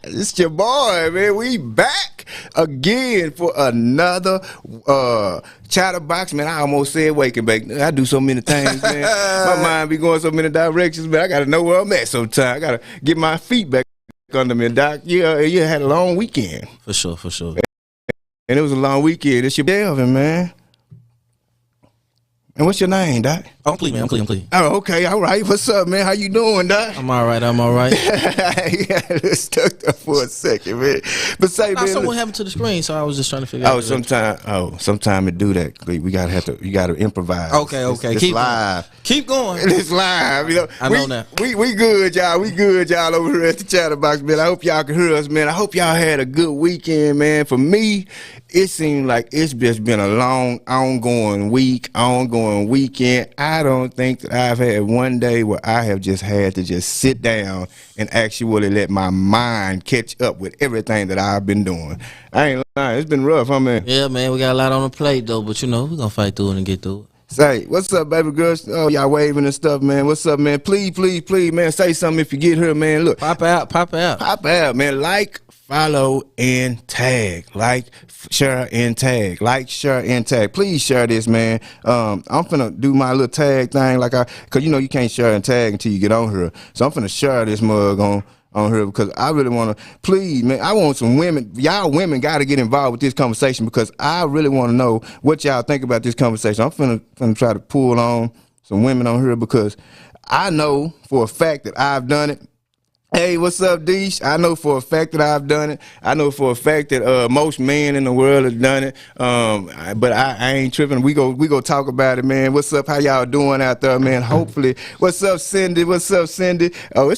It's your boy, man. We back again for another chatterbox, man. I almost said wake and bake. I do so many things, man. My mind be going so many directions, man. I gotta know where I'm at sometimes. I gotta get my feet back under me, Doc. Yeah, you had a long weekend. For sure. And it was a long weekend. It's your Delvin, man. And what's your name, Doc? I'm clean. Oh, okay, all right. What's up, man? How you doing, Doc? I'm all right. Yeah, it's stuck up for a second, man. But say, man, something happened to the screen, so I was just trying to figure out. Sometime it do that. You gotta improvise. Okay. It's live. Keep going. It's live. You know, I know that. We good, y'all. We good, y'all, over here at the Chatterbox, man. I hope y'all can hear us, man. I hope y'all had a good weekend, man. For me, it seemed like it's just been a long, ongoing weekend. I don't think that I've had one day where I have just had to just sit down and actually let my mind catch up with everything that I've been doing. I ain't lying. It's been rough, huh, man? Yeah, man. We got a lot on the plate, though, but we're going to fight through it and get through it. Say, what's up, baby girls? Oh, y'all waving and stuff, man. What's up, man? Please, man, say something if you get here, man. Look. Pop out, man. Like, follow, and tag. Like, share, and tag. Like, share, and tag. Please share this, man. I'm finna do my little tag thing, cause you know you can't share and tag until you get on here. So I'm finna share this mug on here because I really want to, please, man, I want some women. Y'all women got to get involved with this conversation because I really want to know what y'all think about this conversation. I'm finna try to pull on some women on here because I know for a fact that I've done it. Hey, what's up, Deesh? I know for a fact that I've done it. I know for a fact that most men in the world have done it. But I ain't tripping. We go talk about it, man. What's up? How y'all doing out there, man? Hopefully. What's up, Cindy? Oh, it's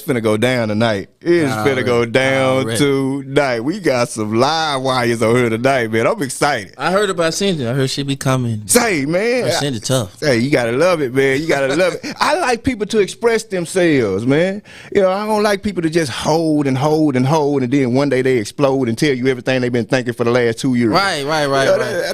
finna go down tonight. It's finna go down tonight. We got some live wires on here tonight, man. I'm excited. I heard about Cindy. I heard she be coming. Say, man. Cindy tough. Hey, you gotta love it, man. You gotta love it. I like people to express themselves, man. You know, I don't like people to just hold, and then one day they explode and tell you everything they've been thinking for the last 2 years. Right.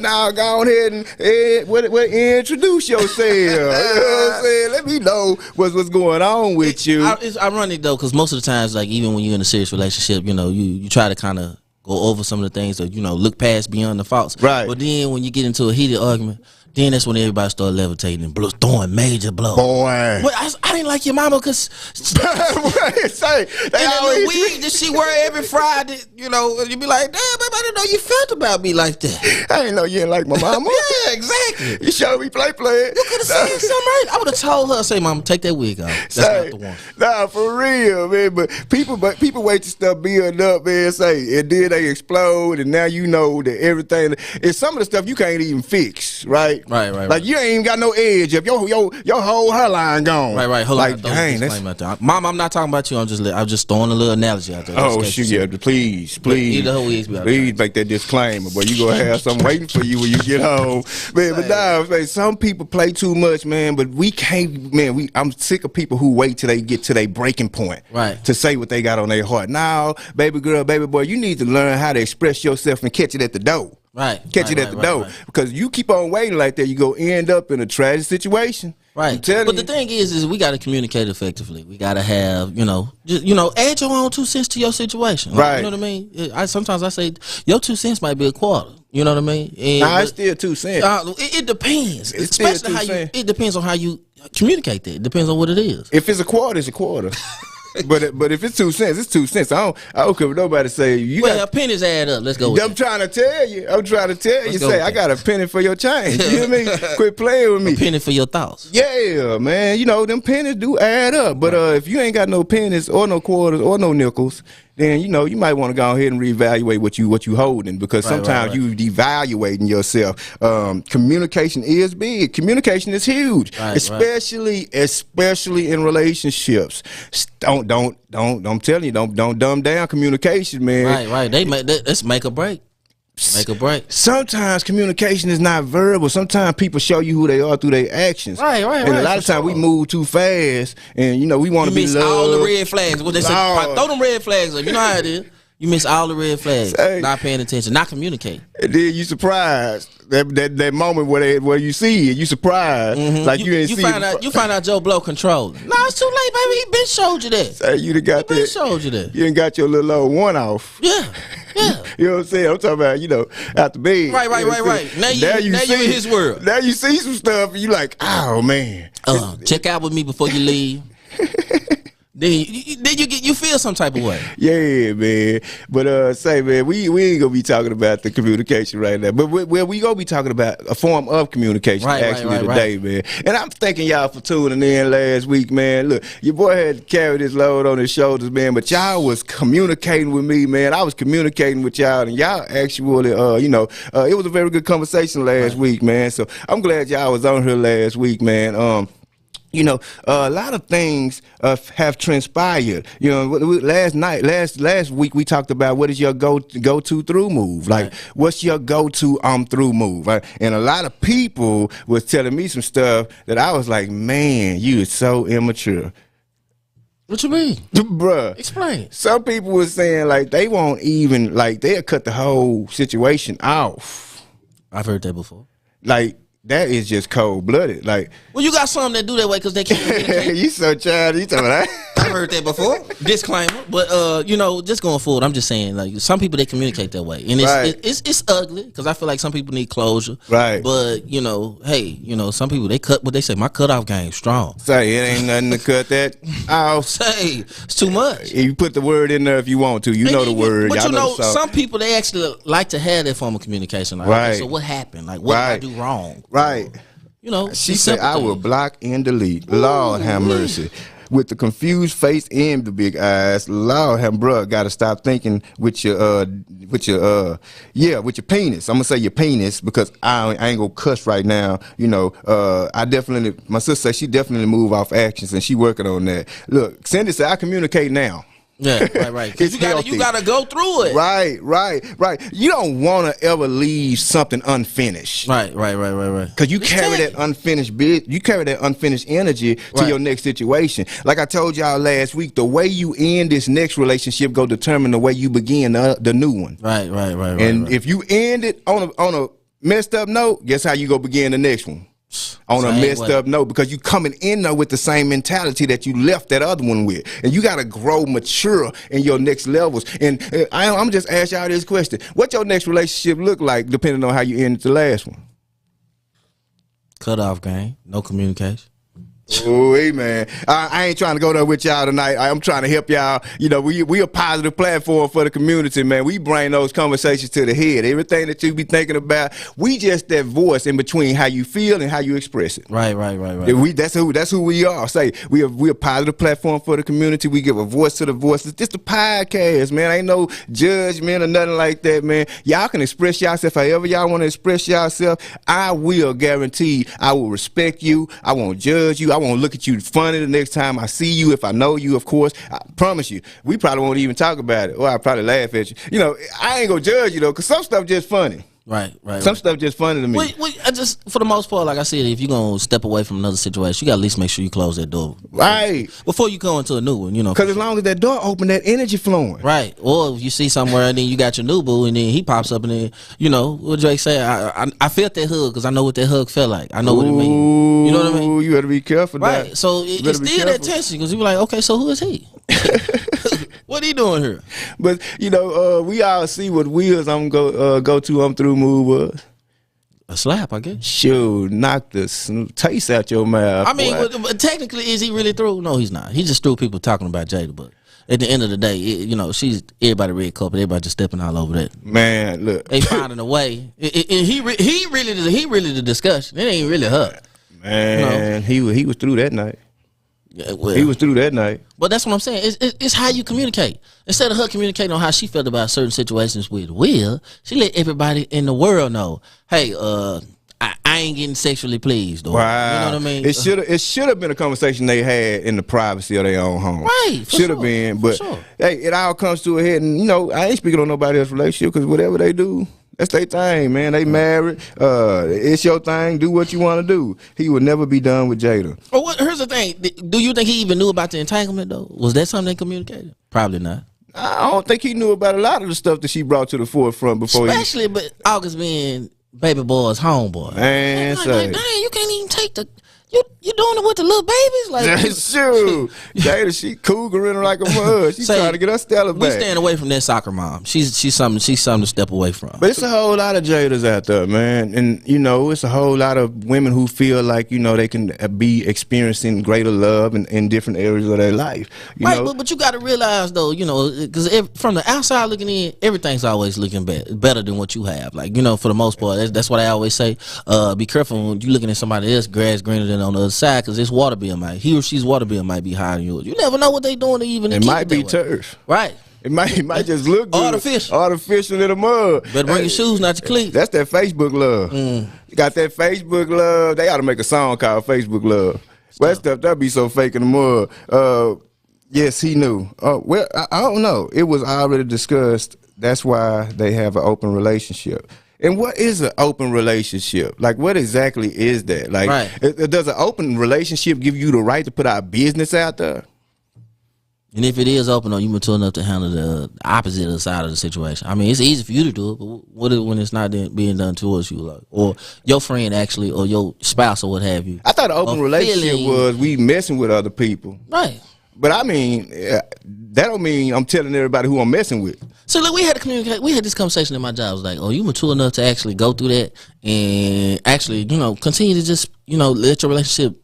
Now go on ahead and introduce yourself. You know what I'm saying? Let me know what's going on with you. It's ironic though, because most of the times, like even when you're in a serious relationship, you know, you try to kind of go over some of the things that, you know, look past beyond the faults. Right. But then when you get into a heated argument, then that's when everybody start levitating and throwing major blows. Boy. Well, I didn't like your mama because in the wig that she wear every Friday, you know, you be like, damn, baby, I didn't know you felt about me like that. I didn't know you didn't like my mama. Yeah, exactly. You showed me play. You could have said something right. I would have told her, say, mama, take that wig off. That's not the one. Nah, for real, man. But people wait to stuff build up, man, say, and then they explode, and now you know that everything, it's some of the stuff you can't even fix, right? Right. Like you ain't even got no edge up. Your whole hairline gone. Right. Hold like, on. Dang, Mom, I'm not talking about you. I'm just throwing a little analogy out there. Oh, shoot, yeah. Please make that disclaimer, boy. You gonna have something waiting for you when you get home, man. But nah, some people play too much, man. But we can't, man. I'm sick of people who wait till they get to their breaking point, right, to say what they got on their heart. Now, baby girl, baby boy, you need to learn how to express yourself and catch it at the door. Right. Catch it at the door. Because you keep on waiting like that, you go end up in a tragic situation. Right. But the thing is we got to communicate effectively. We got to have, add your own 2 cents to your situation. Right. You know what I mean? Sometimes I say your 2 cents might be a quarter. You know what I mean? It's still 2 cents. It depends. It's especially how it depends on how you communicate that. It depends on what it is. If it's a quarter, it's a quarter. But if it's 2 cents, it's 2 cents. I don't care what nobody say. Pennies add up. Let's go with I'm trying to tell you. Say, I got a penny for your change. You hear me? Quit playing with me. A penny for your thoughts. Yeah, man. You know, them pennies do add up. But if you ain't got no pennies or no quarters or no nickels, then you might want to go ahead and reevaluate what you holding, because sometimes you devaluating yourself. Communication is big. Communication is huge, especially in relationships. I'm telling you, don't dumb down communication, man. Right. Let's make a break. Make a break. Sometimes communication is not verbal. Sometimes people show you who they are through their actions. Right. And a lot of times we move too fast, and we want to be loved. All the red flags. What they say? Throw them red flags up. You know how it is. You miss all the red flags. Say, not paying attention, not communicating. And then you surprised that moment where you see it, you surprised like you ain't see it. You find out Joe Blow controlling. No, it's too late, baby. He been showed you that. Say you done got that. Showed you that. You ain't got your little old one off. Yeah. You know what I'm saying? I'm talking about, after bed. Right. Now you in his world. Now you see some stuff and you like, oh man. Check out with me before you leave. Then you feel some type of way. Yeah, man. But say, man, we ain't gonna be talking about the communication right now. But we gonna be talking about a form of communication today, man. And I'm thanking y'all for tuning in last week, man. Look, your boy had to carry this load on his shoulders, man. But y'all was communicating with me, man. I was communicating with y'all, and y'all actually, it was a very good conversation last week, man. So I'm glad y'all was on here last week, man. A lot of things have transpired. Last week we talked about what is your go to through move. Like, what's your go to through move? Right? And a lot of people was telling me some stuff that I was like, man, you is so immature. What you mean? Bruh. Explain. Some people were saying like they won't even they'll cut the whole situation off. I've heard that before. Like, that is just cold-blooded. Like, well, you got some that do that way because they can't. You so childish. You talking about that? I've heard that before. Disclaimer. But just going forward, I'm just saying, like, some people they communicate that way, and it's ugly because I feel like some people need closure. Right. But some people they cut what they say. My cutoff game strong. Say it ain't nothing to cut that off. Say it's too much. You put the word in there if you want to. You know the word. But some people they actually like to have that form of communication. Like, okay, so what happened? Like, what did I do wrong? Right. She said, I will block and delete. Lord have mercy. With the confused face and the big eyes, Lord have, bruh, got to stop thinking with your penis. I'm gonna say your penis because I ain't gonna cuss right now. My sister said she definitely move off actions and she working on that. Look, Cindy said I communicate now. Yeah, right. You gotta go through it. Right. You don't want to ever leave something unfinished. Right. Because you carry that unfinished bit. You carry that unfinished energy to your next situation. Like I told y'all last week, the way you end this next relationship go determine the way you begin the new one. Right. And if you end it on a messed up note, guess how you go begin the next one? On a messed up note, because you coming in there with the same mentality that you left that other one with, and you got to grow mature in your next levels. And I'm just asking y'all this question: what your next relationship look like, depending on how you ended the last one? Cut off game, no communication. Oh, hey, man. I ain't trying to go there with y'all tonight. I'm trying to help y'all. We a positive platform for the community, man. We bring those conversations to the head. Everything that you be thinking about, we just that voice in between how you feel and how you express it. Right. That's who we are. Say we a positive platform for the community. We give a voice to the voiceless. Just a podcast, man. Ain't no judgment or nothing like that, man. Y'all can express yourself however y'all want to express yourself. I will guarantee I will respect you. I won't judge you. I won't look at you funny the next time I see you. If I know you, of course, I promise you, we probably won't even talk about it, or I'll probably laugh at you. I ain't gonna judge you though, because some stuff just funny. Right. Some stuff just funny to me. I just, for the most part, like I said, if you're gonna step away from another situation, you gotta at least make sure you close that door. Right. Before you go into a new one, Because as long as that door open, that energy flowing. Right. Or if you see somewhere and then you got your new boo and then he pops up and then, what Drake say? I felt that hug because I know what that hug felt like. I know what it means. You know what I mean? You better be careful. Right. That. So it's still that tension because you be like, okay, so who is he? What he doing here? But we all see what Will's go to through move was. A slap, I guess. Shoot, knock the taste out your mouth. I mean, but technically, is he really through? No, he's not. He just through people talking about Jada, but at the end of the day, she's everybody red carpet. Everybody just stepping all over that. Man, look, they finding a way. He really the discussion. It ain't really her. Man, he was through that night. Yeah, well, he was through that night. But that's what I'm saying. It's how you communicate. Instead of her communicating on how she felt about certain situations with Will, she let everybody in the world know, hey, I ain't getting sexually pleased. Or, wow. You know what I mean? It should have been a conversation they had in the privacy of their own home. Right. Should have been. But hey, it all comes to a head. And I ain't speaking on nobody else's relationship because whatever they do, that's their thing, man. They married. It's your thing. Do what you want to do. He would never be done with Jada. Here's the thing. Do you think he even knew about the entanglement, though? Was that something they communicated? Probably not. I don't think he knew about a lot of the stuff that she brought to the forefront before. Especially, but August being baby boy's homeboy. Man, like, dang, you can't even take the. You doing it with the little babies? Like, that's true. Jada, she cougaring like a mud. She trying to get her Stella back. We staying away from that soccer mom. She's something to step away from. But it's a whole lot of Jadas out there, man. And, you know, it's a whole lot of women who feel like, you know, they can be experiencing greater love in different areas of their life. You know? But you got to realize, though, you know, because from the outside looking in, everything's always looking better than what you have. Like, you know, for the most part, that's what I always say. Be careful when you looking at somebody else, grass greener than on the other side, because his water bill he or she's water bill might be higher than yours. You never know what they doing to even. It might be turf, right? It might just look good. Artificial in the mud. Better bring your shoes, not your cleats. That's that Facebook love. You got that Facebook love. They ought to make a song called Facebook Love. Well, that stuff that be so fake in the mud. Yes, he knew. Well, I don't know. It was already discussed. That's why they have an open relationship. And what is an open relationship? Like, what exactly is that? Like, does an open relationship give you the right to put our business out there? And if it is open, are you mature enough to handle the opposite side of the situation? I mean, it's easy for you to do it, but what when it's not being done towards you, like, or your friend actually, or your spouse, or what have you? I thought an open relationship was we messing with other people, right? But I mean, that don't mean I'm telling everybody who I'm messing with. So look, we had to communicate. We had this conversation in my job. I was like, "Oh, you mature enough to actually go through that and actually, you know, continue to just, you know, let your relationship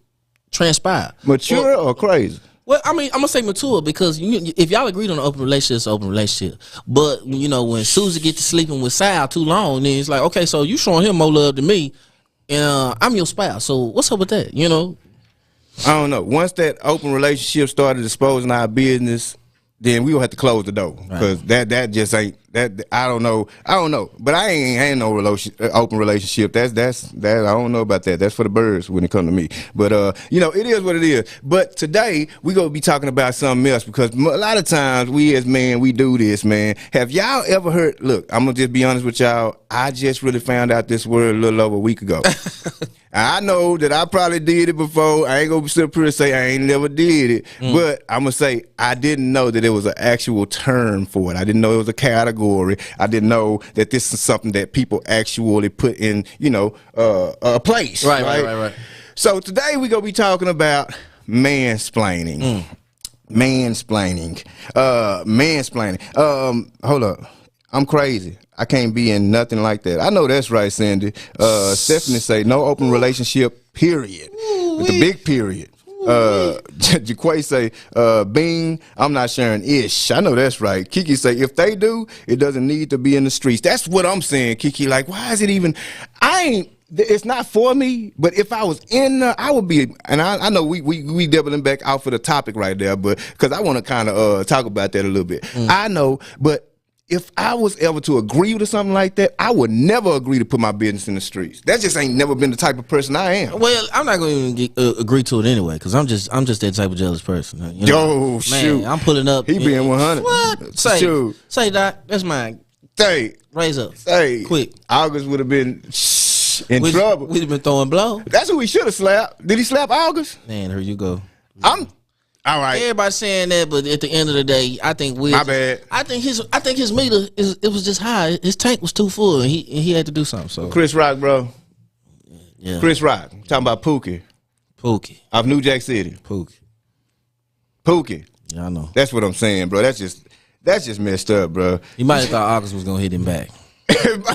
transpire." Mature or crazy? Well, I mean, I'm gonna say mature because if y'all agreed on an open relationship, it's an open relationship. But you know, when Susie get to sleeping with Sal too long, then it's like, okay, so you showing him more love than me, and I'm your spouse. So what's up with that? You know. I don't know. Once that open relationship started exposing our business, then we gonna have to close the door because that just ain't that. I don't know. But I ain't no open relationship. That's I don't know about that. That's for the birds when it come to me. But you know, it is what it is. But today we gonna be talking about something else because a lot of times we as men we do this, man. Have y'all ever heard? Look, I'm gonna just be honest with y'all. I just really found out this word a little over a week ago. I know that I probably did it before. I ain't gonna sit up here and say I ain't never did it, but I'm gonna say I didn't know that there was an actual term for it. I didn't know it was a category. I didn't know that this is something that people actually put in, you know, a place. Right. So today we gonna be talking about mansplaining. Mansplaining. Hold up. I'm crazy. I can't be in nothing like that. I know that's right, Sandy. Stephanie say no open relationship, period. With the big period. Jaquay say, Bean, I'm not sharing ish. I know that's right. Kiki say, if they do, it doesn't need to be in the streets. That's what I'm saying, Kiki. Like, why is it even? It's not for me, but if I was in there, I would be, and I know we doubling back out for the topic right there, but because I want to kind of talk about that a little bit. I know, but if I was ever to agree to something like that, I would never agree to put my business in the streets. That just ain't never been the type of person I am. Well, I'm not going to agree to it anyway because I'm just that type of jealous person. You know? Shoot. I'm pulling up. He being 100. What? Say, Doc, that's mine. Say. Raise up. Say. Quick. August would have been in trouble. We'd have been throwing blow. That's who he should have slapped. Did he slap August? Man, here you go. All right. Everybody saying that, but at the end of the day, I think my bad. I think his meter it was just high. His tank was too full, and he had to do something. So Chris Rock, bro. Yeah. Chris Rock. Talking about Pookie. Of New Jack City. Pookie. Yeah, I know. That's what I'm saying, bro. That's just messed up, bro. He might have thought August was gonna hit him back.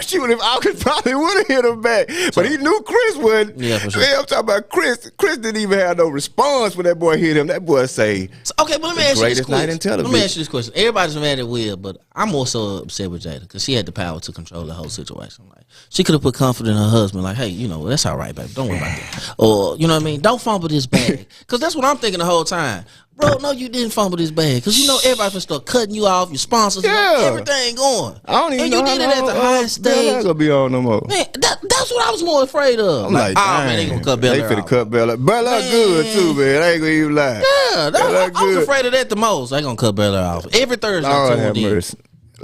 Shoot, if August probably would have hit him back, but he knew Chris wouldn't. Yeah, for sure. I'm talking about Chris. Chris didn't even have no response when that boy hit him. That boy say, "Okay, but let me ask you this question. Let me ask you this question. Everybody's mad at Will, but I'm also upset with Jada because she had the power to control the whole situation. Like she could have put comfort in her husband, like, "Hey, you know, that's all right, baby. Don't worry about that." Or you know what I mean? Don't fumble this bag, because that's what I'm thinking the whole time. Bro, no, you didn't fumble this bag because you know everybody will start cutting you off, your sponsors, everything going. I don't even know you did it at the highest stage. They're not gonna be on no more. Man, that's what I was more afraid of. I'm like, man, they gonna cut Bella. They finna cut Bella. Bella good too, man. I ain't gonna even lie. Yeah, I was afraid of that the most. They gonna cut Bella off every Thursday. Lord have mercy.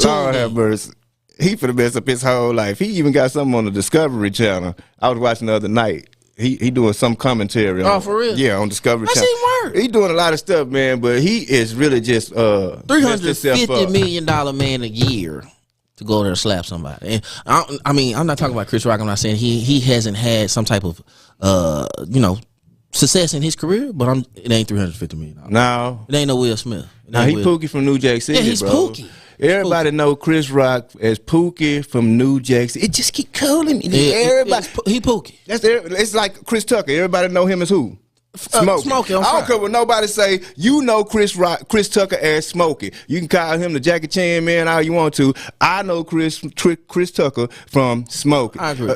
Lord have mercy. He finna mess up his whole life. He even got something on the Discovery Channel. I was watching the other night. He doing some commentary. Oh, for real? Yeah, on Discovery I Channel. see word. He doing a lot of stuff, man. But he is really just $350 million man a year to go there and slap somebody. And I mean, I'm not talking about Chris Rock. I'm not saying he hasn't had some type of success in his career, but it ain't $350 million. No, it ain't no Will Smith. Now he Pookie from New Jack City. Yeah, he's bro. Pookie. Everybody know Chris Rock as Pookie from New Jack City. It just keep calling me. Yeah, Everybody, he Pookie. It's like Chris Tucker. Everybody know him as who? Smokey. Smokey. I don't care what nobody say. You know Chris Tucker as Smokey. You can call him the Jackie Chan man all you want to. I know Chris Tucker from Smokey. I agree.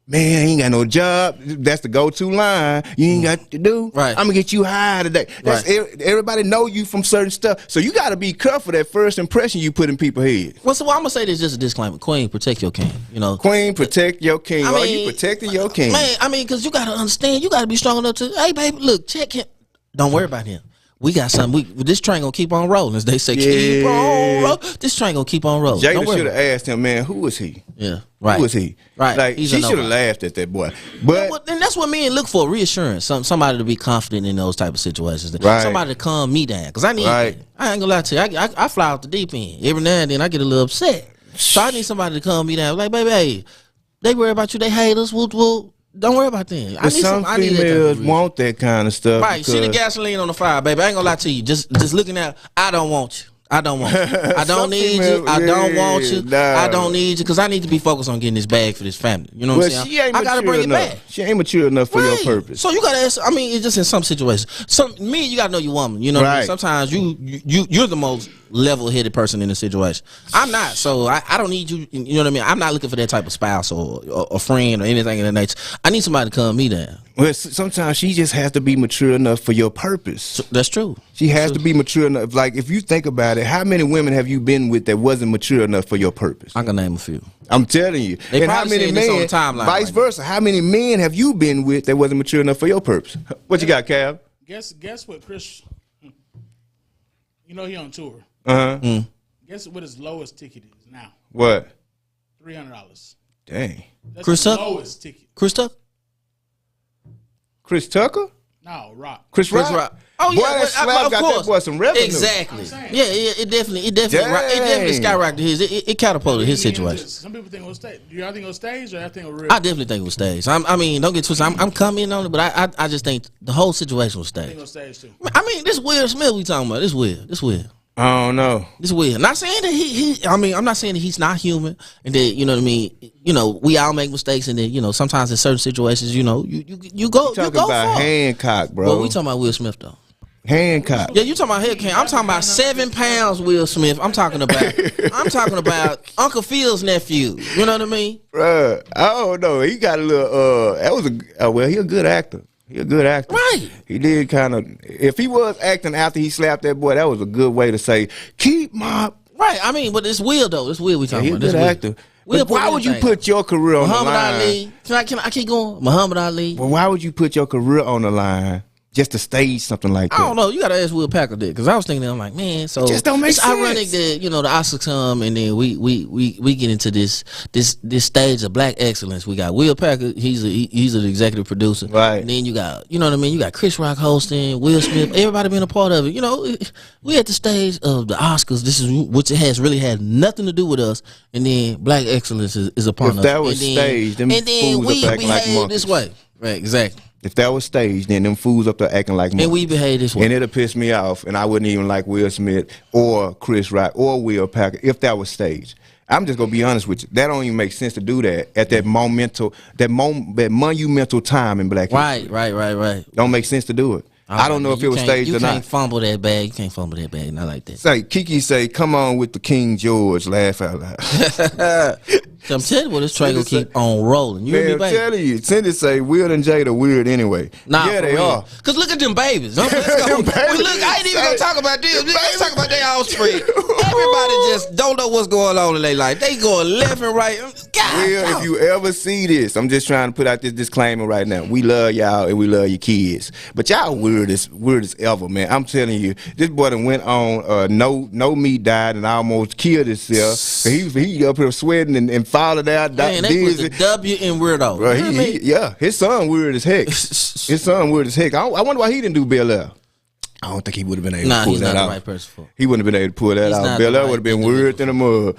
Man, he ain't got no job. That's the go-to line. You ain't got to do. Right. I'm gonna get you high today. That's everybody know you from certain stuff. So you got to be careful that first impression you put in people's head. Well, so I'm gonna say this, just a disclaimer. Queen, protect your king. You know, Queen, protect your king. I Are mean, you protecting your king? Man, I mean, because you gotta understand, you gotta be strong enough to. Hey, baby, look, check him. Don't worry about him. We got something. This train gonna keep on rolling. As they say, keep on rolling. This train gonna keep on rolling. Jada should have asked him, man, who was he? Yeah, right. Who was he? Right. Like, she should have laughed at that boy. But and that's what men look for: reassurance. Somebody to be confident in those type of situations. Right. Somebody to calm me down, because I need. Right. I ain't gonna lie to you. I fly off the deep end every now and then. I get a little upset, so I need somebody to calm me down. Like, baby, hey, they worry about you. They hate us. We'll don't worry about them. But some females want that kind of stuff. Right, see the gasoline on the fire, baby. I ain't gonna lie to you. Just looking at, I don't want you. I don't want you. I don't need you. I don't want you. I don't need you, because I need to be focused on getting this bag for this family. You know what I'm saying? I gotta bring it back. She ain't mature enough for your purpose. So you gotta ask. I mean, it's just in some situations. You gotta know your woman. You know what I mean? Sometimes you're the most level-headed person in the situation. I'm not, so I don't need you. You know what I mean? I'm not looking for that type of spouse or a friend or anything of that nature. I need somebody to calm me down. Well, sometimes she just has to be mature enough for your purpose. That's true. She has to be mature enough. Like, if you think about it, how many women have you been with that wasn't mature enough for your purpose? I can name a few. I'm telling you. They and how many men, on the timeline vice versa, how many men have you been with that wasn't mature enough for your purpose? What you got, Cav? Guess what, Chris? You know he on tour. Guess what his lowest ticket is now? What? $300. Dang. That's Chris Tucker? Lowest ticket. Chris Tucker? Chris Tucker? No, Rock. Chris Rock. Oh yeah, boy, that slap got that boy some revenue. Exactly. Yeah, it definitely skyrocketed his. It catapulted his situation. Some people think it was stage. Do y'all think it was stage, or I think it was real? I definitely think it was stage. I mean, don't get twisted. I'm coming on it, but I just think the whole situation was staged. I think it was stage too. I mean, this Will Smith we talking about. This Will. I don't know. It's weird. Not saying that I mean, I'm not saying that he's not human, and that, you know what I mean. You know, we all make mistakes, and then, you know, sometimes in certain situations, you know, you go. You talking about Hancock, bro? Well, we talking about Will Smith though. Hancock. Yeah, you talking about head can. I'm talking about 7 pounds Will Smith. I'm talking about Uncle Phil's nephew. You know what I mean? Bruh, I don't know. He got a little. That was well. He a good actor. He a good actor. Right. He did kind of. If he was acting after he slapped that boy, that was a good way to say, keep my. Right. I mean, but it's Will though. It's Will we talking about. He's a good actor. But why would you put your career on the line? Muhammad Ali. Can I keep going? Muhammad Ali. Well, why would you put your career on the line just to stage something like that? I don't know. You got to ask Will Packer that, because I was thinking, I'm like, man, so it just don't make it's sense. ironic that, you know, the Oscars come and then we get into this stage of black excellence. We got Will Packer, he's an executive producer, right? And then you got, you know what I mean, you got Chris Rock hosting, Will Smith, everybody being a part of it. You know, we at the stage of the Oscars. This is which it has really had nothing to do with us, and then black excellence is upon us. If that was staged, them fools are acting like monkeys. This way, right? Exactly. If that was staged, then them fools up there acting like monkeys. And we behave this way. And it'll piss me off, and I wouldn't even like Will Smith or Chris Rock or Will Packer if that was staged. I'm just gonna be honest with you. That don't even make sense to do that at that monumental time in black history. Right. Don't make sense to do it. I don't know if it was staged or not. You can't fumble that bag. You can't fumble that bag. Not like that. Say Kiki say, "Come on with the King George." Laugh out loud. So I'm telling you what, this train gonna keep on rolling. You Man, hear me, I'm baby? telling you. Cindy say Will and Jada weird anyway. Nah, yeah, they are. Cause look at them babies. Let's go. Look, I ain't even gonna talk about this. Let's talk about their offspring. Everybody just don't know what's going on in their life. They going left and right. God, Will, if you ever see this, I'm just trying to put out this disclaimer right now. We love y'all and we love your kids, but y'all weird as ever, man. I'm telling you, this boy done went on. No meat died and almost killed himself. He up here sweating and falling out. Man, they put the W in weirdo. Bro, his son weird as heck. His son weird as heck. I wonder why he didn't do Bel Air. I don't think he would have been able to pull he's that not out. the right person for it. He wouldn't have been able to pull that out. Bel Air would have been weird in the mud.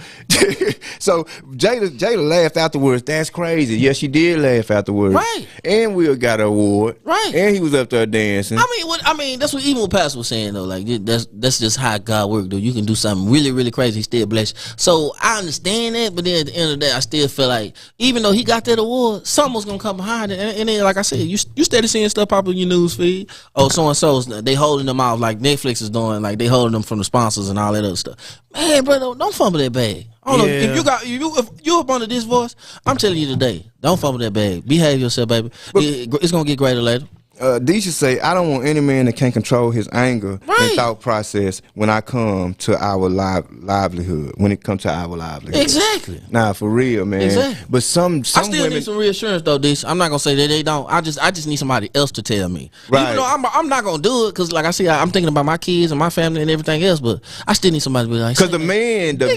So Jada laughed afterwards. That's crazy. Yes, she did laugh afterwards. Right. And Will got an award. Right. And he was up there dancing. I mean, that's what even what Pastor was saying though. Like that's just how God works, dude. You can do something really, really crazy, he still bless you. So I understand that, but then at the end of the day, I still feel like even though he got that award, something was gonna come behind it. And then, like I said, you steady seeing stuff pop up in your news feed. Oh, so and so's they holding them out like Netflix is doing, like they holding them from the sponsors and all that other stuff. Man, bro, don't fumble that bag. I don't know if you up under this voice. I'm telling you today, don't fumble that bag. Behave yourself, baby. It's gonna get greater later. Deisha say, I don't want any man that can't control his anger and thought process when I come to our livelihood. When it comes to our livelihood, exactly. Nah, for real, man. Exactly. But some I still women need some reassurance though. This I'm not gonna say that they don't. I just need somebody else to tell me. Right. Even though I'm not gonna do it because, like I said, I'm thinking about my kids and my family and everything else. But I still need somebody to be like, because the man, the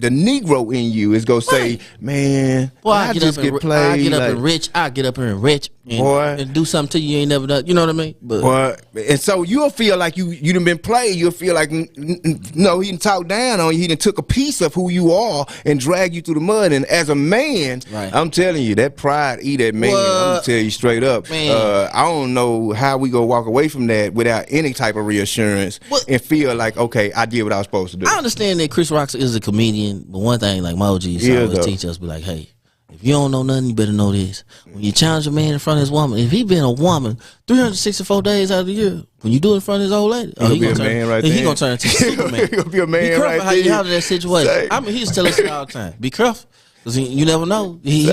Negro in you is gonna say, man, boy, I get up and rich. And do something to you ain't never done. You know what I mean? But and so you'll feel like you done been played. You'll feel like no, he done talked down on you. He done took a piece of who you are and drag you through the mud. And as a man, I'm telling you, that pride eat that man. I'm gonna tell you straight up. I don't know how we gonna walk away from that without any type of reassurance and feel like, okay, I did what I was supposed to do. I understand that Chris Rock is a comedian, but one thing like Moji always teach us, be like, hey, if you don't know nothing, you better know this. When you challenge a man in front of his woman, if he been a woman 364 days out of the year, when you do it in front of his old lady, he gonna turn into Superman. He'll be a man. Be careful right how you handle that situation. I mean, he used to tell us all the time, be careful. Cause you never know. He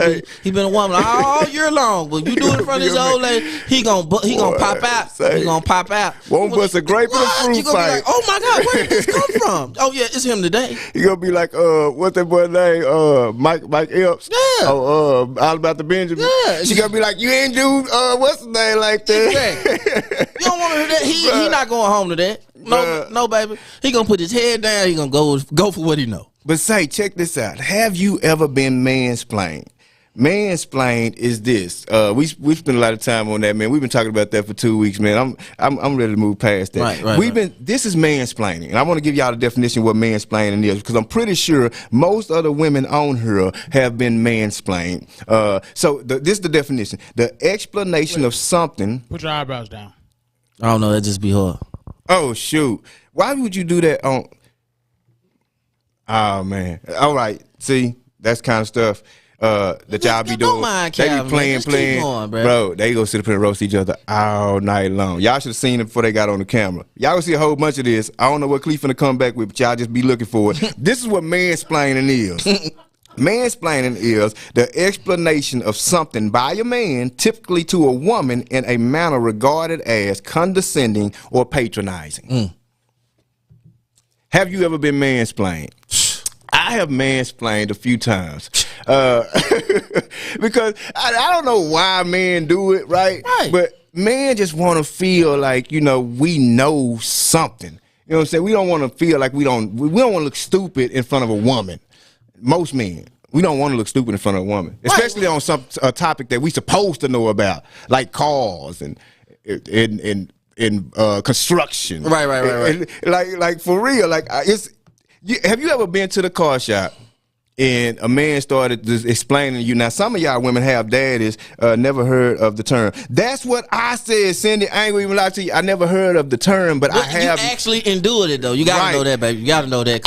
been a woman all year long, but you do it in front of his old lady, he gonna pop out. He gonna pop out. Won't bust a grape in a fruit fight. You gonna be like, oh my God, where did this come from? Oh yeah, it's him today. He gonna be like, what's that boy name? Mike Epps. Yeah. Oh, all about the Benjamin. Yeah. She gonna be like, you ain't do what's the name like that? Exactly. You don't want to hear that. He not going home to that. No, baby. He gonna put his head down. He gonna go for what he know. But say, check this out. Have you ever been mansplained? Mansplained is this. We spent a lot of time on that, man. We've been talking about that for 2 weeks, man. I'm ready to move past that. This is mansplaining, and I want to give y'all the definition of what mansplaining is, because I'm pretty sure most other women on here have been mansplained. So this is the definition: the explanation of something. Put your eyebrows down. I don't know. That just be hard. Oh shoot! Why would you do that on? Oh man! All right, see, that's kind of stuff that y'all be doing. They be playing, bro. They go sit up and roast each other all night long. Y'all should have seen it before they got on the camera. Y'all gonna see a whole bunch of this. I don't know what Cleve finna come back with, but y'all just be looking for it. This is what mansplaining is. Mansplaining is the explanation of something by a man, typically to a woman, in a manner regarded as condescending or patronizing. Have you ever been mansplained? I have mansplained a few times because I don't know why men do it, right? But men just want to feel like, we know something. You know what I'm saying? We don't want to feel like we don't want to look stupid in front of a woman. Most men. We don't want to look stupid in front of a woman, especially on a topic that we supposed to know about, like cars and construction. Right. Like for real, have you ever been to the car shop and a man started just explaining to you? Now, some of y'all women have daddies, never heard of the term. That's what I said, Cindy. I ain't gonna even lie to you. I never heard of the term, but I have. You actually endured it, though. You gotta know that, baby. You gotta know that.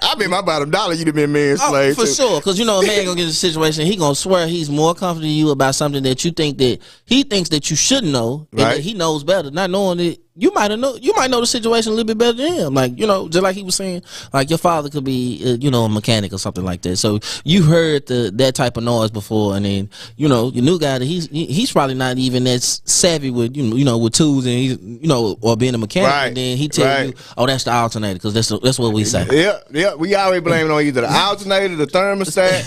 I bet my bottom dollar you'd have been mansplained. For sure, because a man gonna get in a situation, he gonna swear he's more confident than you about something that you think that he thinks that you should know, and that he knows better, not knowing it. You might know the situation a little bit better than him. Like, just like he was saying, like your father could be, a mechanic or something like that. So you heard that type of noise before, and then, your new guy, he's probably not even that savvy with, with tools and he's, or being a mechanic. And then he tell you, oh, that's the alternator, because that's what we say. Yeah. We always blame it on either the alternator, the thermostat.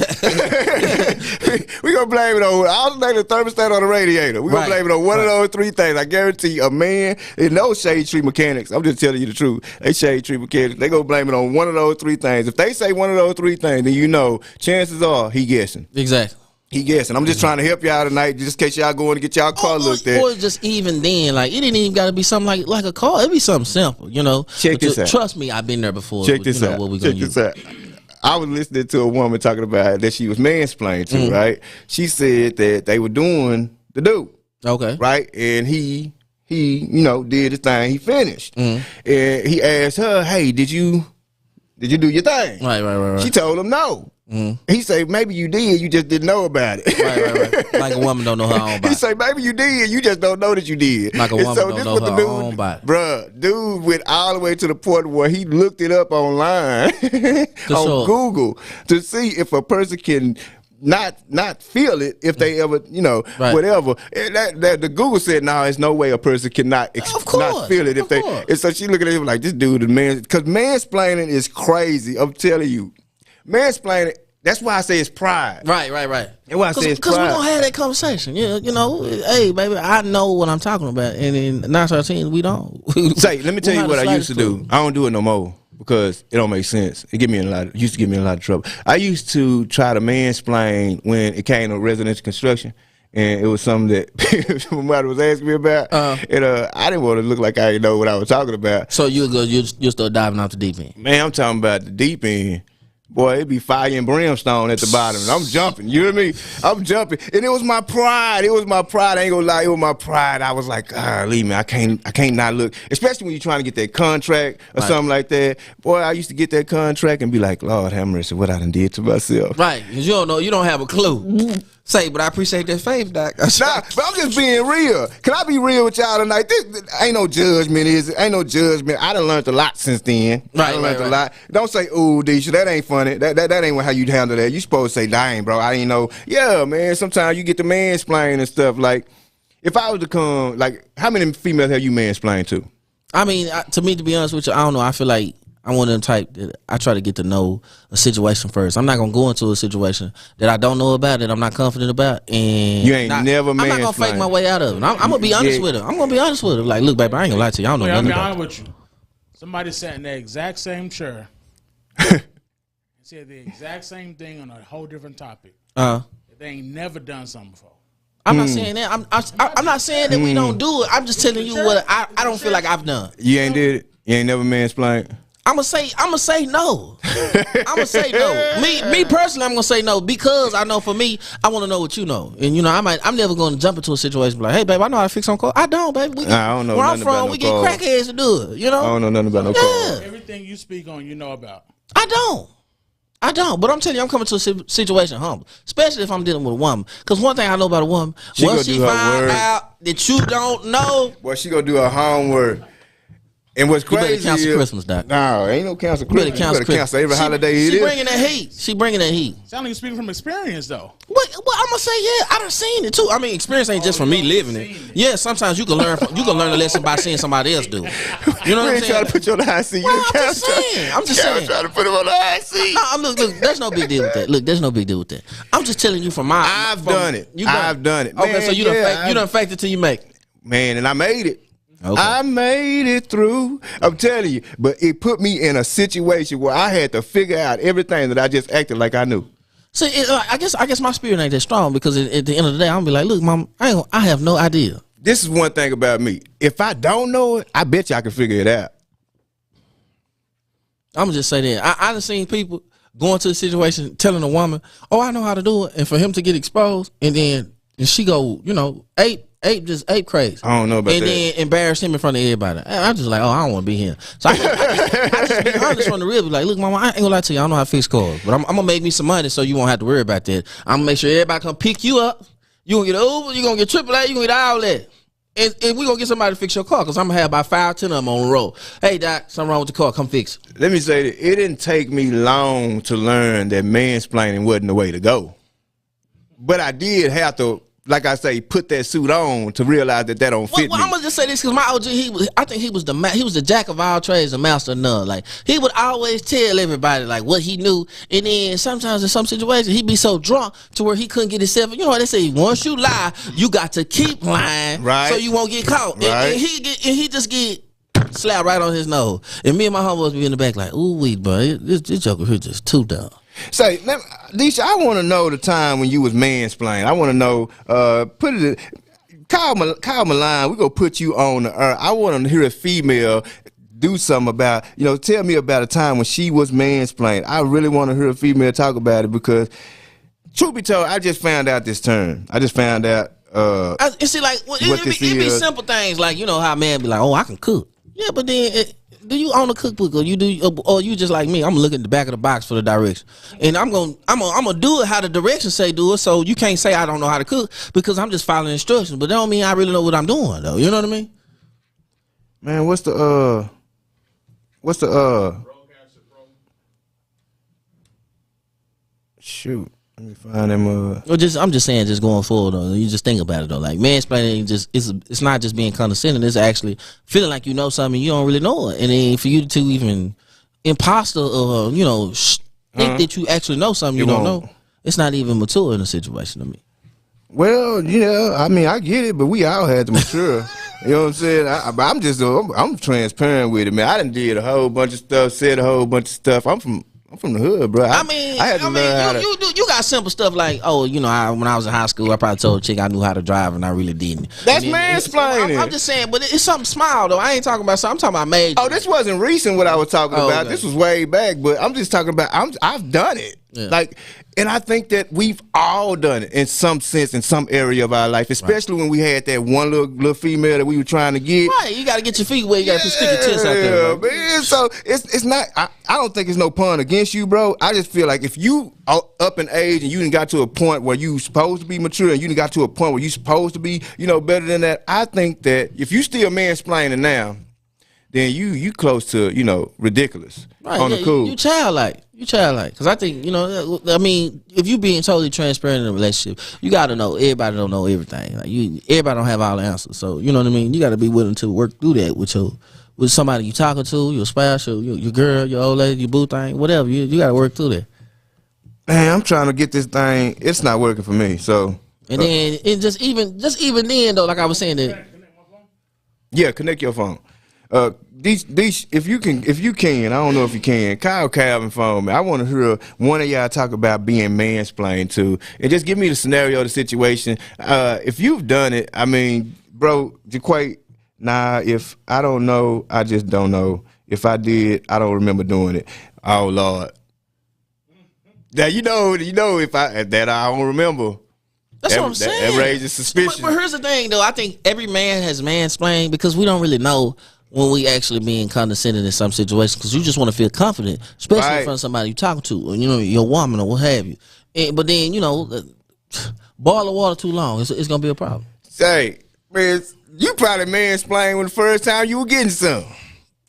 we gonna blame it on the alternator, the thermostat, or the radiator. We gonna blame it on one of those three things. I guarantee a man is those shade tree mechanics, I'm just telling you the truth. They shade tree mechanics. They go blame it on one of those three things. If they say one of those three things, then you know, chances are he guessing. Exactly. He guessing. I'm just trying to help y'all tonight, just in case y'all going to get y'all car looked at. Or just even then, like it didn't even got to be something like a car. It'd be something simple, you know. Check this out. Trust me, I've been there before. Check this out. What we Check gonna this out. I was listening to a woman talking about that she was mansplaining to, right? She said that they were doing the dude. Okay. Right? And he you know, did his thing. He finished. And he asked her, hey, did you do your thing? Right. She told him no. He said, maybe you did, you just didn't know about it. Right. Like a woman don't know her own body. He said, maybe you did, you just don't know that you did. Like a woman don't know her own body. Bruh, dude went all the way to the point where he looked it up online on Google to see if a person can not feel it if they ever, you know, whatever. And the Google said, no, there's no way a person cannot not feel it if they. And so she looking at him like, this dude is man, because mansplaining is crazy. I'm telling you, mansplaining. That's why I say it's pride. Right. That's why I say it's pride. Because we're gonna have that conversation. Yeah, you know, hey, baby, I know what I'm talking about, and in 9 out of 10, we don't. Say, let me tell you what I used to do. I don't do it no more. Because it don't make sense. It used to get me in a lot of trouble. I used to try to mansplain when it came to residential construction, and it was something that somebody was asking me about, and I didn't want to look like I didn't know what I was talking about. So you start diving off the deep end. Man, I'm talking about the deep end. Boy, it'd be fire and brimstone at the bottom. And I'm jumping. You hear me? I'm jumping. And it was my pride. I ain't gonna lie. It was my pride. I was like, leave me. I can't not look. Especially when you're trying to get that contract or something like that. Boy, I used to get that contract and be like, Lord have mercy, what I done did to myself. Right. Because you don't have a clue. Say, but I appreciate that faith, Doc. Nah, but I'm just being real. Can I be real with y'all tonight? This ain't no judgment, is it? Ain't no judgment. I done learned a lot since then. I done learned a lot. Don't say, ooh, Deisha, that ain't funny. That ain't how you handle that. You supposed to say, dang, bro, I ain't know. Yeah, man, sometimes you get the mansplaining and stuff. Like, if I was to come, like, how many females have you mansplained to? I mean, to me, to be honest with you, I don't know. I feel like I'm one of them type that I try to get to know a situation first. I'm not gonna go into a situation that I don't know about, that I'm not confident about, and you ain't never. I'm not gonna fake my way out of it. I'm gonna be honest with her. I'm gonna be honest with her. Like, look, baby, I ain't gonna lie to you. I don't know nothing about it. I'll be honest with you. Somebody sat in the exact same chair and said the exact same thing on a whole different topic. They ain't never done something before. I'm not saying that. I'm not saying that we don't do it. I'm just telling you what I don't feel like I've done. You ain't did it. You ain't never mansplained. I'm gonna say no. I'm gonna say no. Me personally, I'm gonna say no because I know for me, I want to know what you know, and you know, I'm never gonna jump into a situation like, hey, babe, I know how to fix on car. I don't, baby. I don't know. Where I'm from, we get crackheads to do it. You know, I don't know nothing about no car. Everything you speak on, you know about. I don't. But I'm telling you, I'm coming to a situation humble, especially if I'm dealing with a woman. Because one thing I know about a woman, once she find out that you don't know, well, she gonna do her homework. And what's crazy you better cancel Christmas, Doc. No, ain't no cancel Christmas. You better cancel every holiday it is. She bringing that heat. Sound like you're speaking from experience, though. Well, I'm gonna say, yeah, I done seen it too. I mean, experience ain't just from me living it. Yeah, sometimes you can learn a lesson by seeing somebody else do it. You know what I'm saying? Trying to put you on the high seat. Well, I'm just saying. Trying to put him on the high seat. Look, there's no big deal with that. There's no big deal with that. I'm just telling you from my. I've done it. I've done it. Okay, man, so you done faked it till you make it. Man, and I made it. Okay. I made it through. I'm telling you, but it put me in a situation where I had to figure out everything that I just acted like I knew. See, I guess my spirit ain't that strong because at the end of the day, I'm gonna be like, look, mom, I have no idea. This is one thing about me. If I don't know it, I bet you I can figure it out. I'm gonna just say that I done seen people going to a situation telling a woman, "Oh, I know how to do it," and for him to get exposed, and she go, you know, ape crazy. I don't know about that. And then embarrass him in front of everybody. I'm just like, oh, I don't want to be here. So I just be honest from the real. Be like, look, mama, I ain't gonna lie to you. I don't know how to fix cars, but I'm gonna make me some money so you won't have to worry about that. I'm gonna make sure everybody come pick you up. You gonna get Uber, you gonna get AAA, you gonna get all that. And we gonna get somebody to fix your car because I'm gonna have about 5, 10 of them on the road. Hey, Doc, something wrong with the car. Come fix it. Let me say that it didn't take me long to learn that mansplaining wasn't the way to go. But I did have to like I say, put that suit on to realize that don't fit me. I'm gonna just say this because my OG, I think he was the jack of all trades, a master of none. Like he would always tell everybody like what he knew, and then sometimes in some situations he'd be so drunk to where he couldn't get himself. You know what they say? Once you lie, you got to keep lying, right? So you won't get caught. Right. And he just get slapped right on his nose. And me and my homeboys be in the back like, ooh, wait, bro, this joker here just too dumb. Say, Deisha, I want to know the time when you was mansplaining. I want to know, call my line. We gonna put you on the earth. I want to hear a female do something about, tell me about a time when she was mansplaining. I really want to hear a female talk about it because, truth be told, I just found out this term. I just found out. You see, like, it be simple things like, how a man be like, oh, I can cook. Yeah, but then do you own a cookbook or you just like me? I'm gonna look at the back of the box for the directions, and I'm gonna do it how the directions say do it. So you can't say I don't know how to cook because I'm just following instructions. But that don't mean I really know what I'm doing though. You know what I mean? Man, what's the shoot? Let me find them. I'm just saying, just going forward though. You just think about it though. Like mansplaining, it's not just being condescending. It's actually feeling like you know something you don't really know it, and then for you to even imposter or think that you actually know something you don't know. It's not even mature in a situation to me. Well, I mean, I get it, but we all had to mature. You know what I'm saying? I'm transparent with it, man. I done did a whole bunch of stuff, said a whole bunch of stuff. I'm from the hood, bro. I had to learn how to. You got simple stuff like, when I was in high school, I probably told a chick I knew how to drive and I really didn't. That's mansplaining. I'm just saying, but it's something small though. I ain't talking about something. I'm talking about major. Oh, this wasn't recent what I was talking about. Okay. This was way back, but I'm just talking about. I've done it. Yeah. And I think that we've all done it in some sense, in some area of our life, especially when we had that one little female that we were trying to get. Right, you got to get your feet where you got to stick your chest out there. Man. So it's not. I don't think it's no pun against you, bro. I just feel like if you are up in age and you done got to a point where you supposed to be mature and you done got to a point where you supposed to be, better than that. I think that if you still mansplaining now, then you close to ridiculous. Right, on the cool. You childlike. Because I think, I mean, if you being totally transparent in a relationship, you got to know everybody don't know everything. Like everybody don't have all the answers. So, you know what I mean? You got to be willing to work through that with somebody you talking to, your spouse, your girl, your old lady, your boo thing, whatever. You got to work through that. Man, I'm trying to get this thing. It's not working for me. So, and then just even then though, like I was saying that. Yeah, connect your phone. These, if you can, I don't know if you can. Kyle Calvin phone me. I want to hear one of y'all talk about being mansplained too, and just give me the scenario, the situation. If you've done it, I mean, bro, Jaquay. Nah, if I don't know, I just don't know. If I did, I don't remember doing it. Oh Lord. Now you know if I don't remember. That's what I'm saying. That raises suspicion. But here's the thing, though. I think every man has mansplained because we don't really know when we actually being condescending in some situations because you just want to feel confident, especially in front of somebody you talking to, or your woman or what have you. But then boil the water too long, it's gonna be a problem. Say, man, you probably mansplained when the first time you were getting some.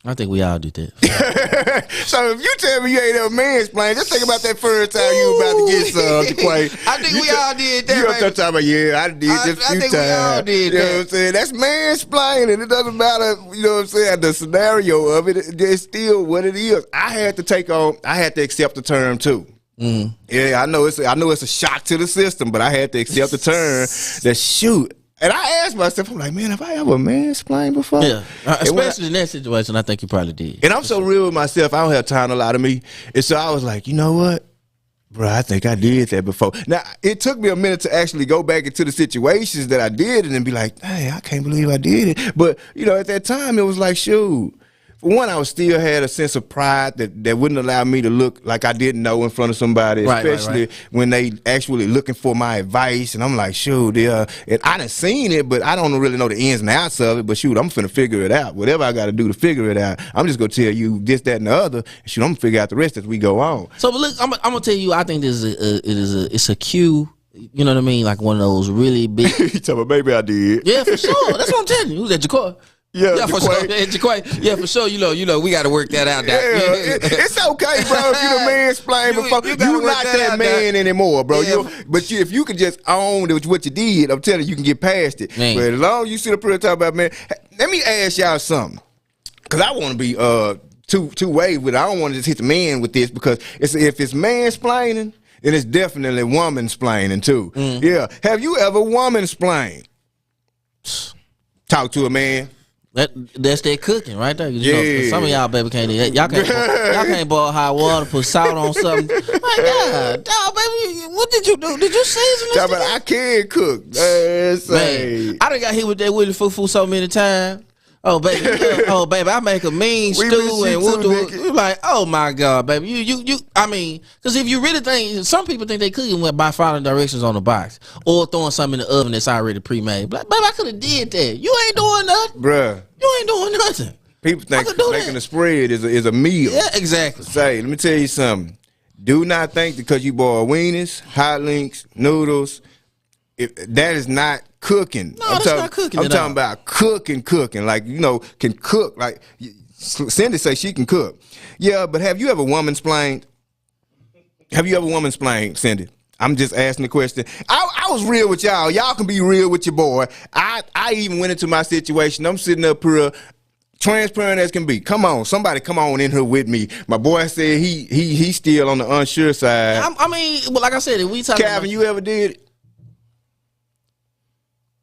I think we all did that. So if you tell me you ain't ever mansplained, just think about that first time you were about to get some, Jaquay. I think we all did that. You up there talking about, I did this a few times. We all did that. You know what I'm saying? That's mansplaining. It doesn't matter, you know what I'm saying, the scenario of it. It's still what it is. I had to accept the term too. Mm-hmm. Yeah, I know it's a shock to the system, but I had to accept the term that shoot. And I asked myself, I'm like, man, have I ever mansplained before? Yeah, especially in that situation, I think you probably did. And I'm so real with myself, I don't have time to lie to me. And so I was like, you know what? Bro, I think I did that before. Now, it took me a minute to actually go back into the situations that I did and then be like, hey, I can't believe I did it. But, at that time, it was like, shoot. For one, I still had a sense of pride that wouldn't allow me to look like I didn't know in front of somebody, especially when they actually looking for my advice. And I'm like, shoot, and I done seen it, but I don't really know the ins and outs of it. But shoot, I'm finna figure it out. Whatever I got to do to figure it out, I'm just gonna tell you this, that, and the other. And shoot, I'm gonna figure out the rest as we go on. So, but look, I'm gonna tell you, I think it's a cue. You know what I mean? Like one of those really big. You tell me, maybe I did. Yeah, for sure. That's what I'm telling you. Who's that, Jaquay? Yeah, for sure. Yeah, for sure. You know, we got to work that out. Yeah, it's okay, bro. If you the mansplain before, you not that man anymore, bro. Yeah. If you can just own what you did, I'm telling you, you can get past it. Man. But as long as you sit up here and talk about, man, let me ask y'all something, because I want to be two ways with it. I don't want to just hit the man with this, because if it's mansplaining, then it's definitely womansplaining too. Yeah. Have you ever womansplained? Talk to a man. That's that cooking right there. You know, some of y'all baby can't eat. Y'all can't boil hot water, put salt on something. My God, dog, baby, what did you do? Did you season this? I can cook. Man, I done got hit with that Willie Foo so many times. Oh baby, I make a mean stew and we'll like, oh my God, baby, you. I mean, because if you really think, some people think they cooking by following directions on the box or throwing something in the oven that's already pre-made. Like, baby, I could have did that. You ain't doing nothing, bruh. You ain't doing nothing. People think making a spread is a meal. Yeah, exactly. Say, let me tell you something. Do not think because you boil wieners, hot links, noodles, that is not cooking. No, that's not cooking. I'm talking about cooking. Like, you know, can cook. Like Cindy say she can cook. Yeah, but have you ever womansplained? Have you ever womansplained, Cindy? I'm just asking the question. I was real with y'all. Y'all can be real with your boy. I even went into my situation. I'm sitting up here, transparent as can be. Come on, somebody come on in here with me. My boy said he's still on the unsure side. I mean, well, like I said, if we talk Calvin, you ever did it?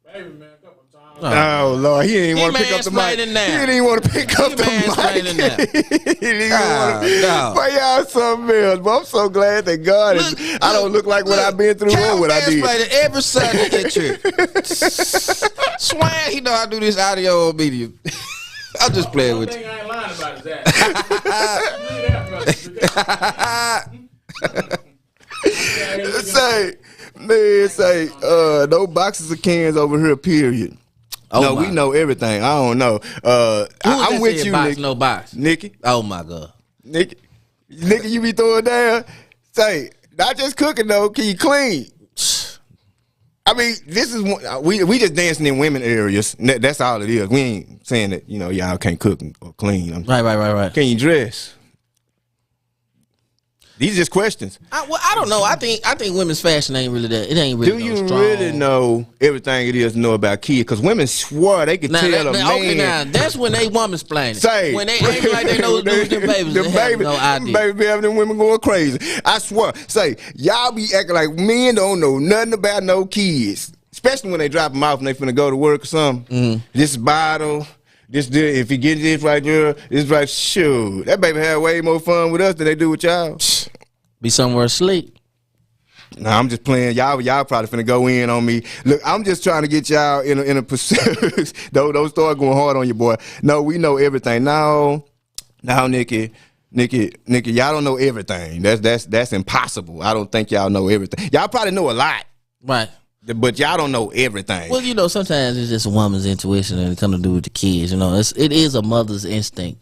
Baby, man, a couple times. Oh Lord, he didn't want to pick up the mic. He didn't even want to pick up the mic. He didn't want to. But y'all something else. But I'm so glad that God is. I don't look like what I've been through or what I did. Every Sunday at church. Swear he know I do this audio media. I'm just playing with you. The only thing I ain't lying about is that. Say, no boxes of cans over here, period. Oh no, we know everything. I don't know. I'm with you, box, Nikki. No box. Nikki. Oh my God. Nikki, you be throwing down. Say, not just cooking though. Can you clean? I mean, this is we just dancing in women areas. That's all it is. We ain't saying that y'all can't cook or clean. Right. Can you dress? These are just questions. I don't know. I think women's fashion ain't really that. It ain't really. Do you really know everything it is to know about kids? Because women swear they can tell a man. Okay, now that's when they womansplaining. Say when they act like they know them babies. They have no idea. Baby be having them women going crazy. I swear. Say y'all be acting like men don't know nothing about no kids, especially when they drop them off and they finna go to work or something. This bottle. If you get this right there, this right, sure. That baby had way more fun with us than they do with y'all. Be somewhere asleep. Nah, I'm just playing. Y'all probably finna go in on me. Look, I'm just trying to get y'all in a pursuit. Don't start going hard on your boy. No, we know everything. No, Nikki, y'all don't know everything. That's impossible. I don't think y'all know everything. Y'all probably know a lot. Right. But y'all don't know everything. Well, sometimes it's just a woman's intuition and it comes to do with the kids. It is a mother's instinct.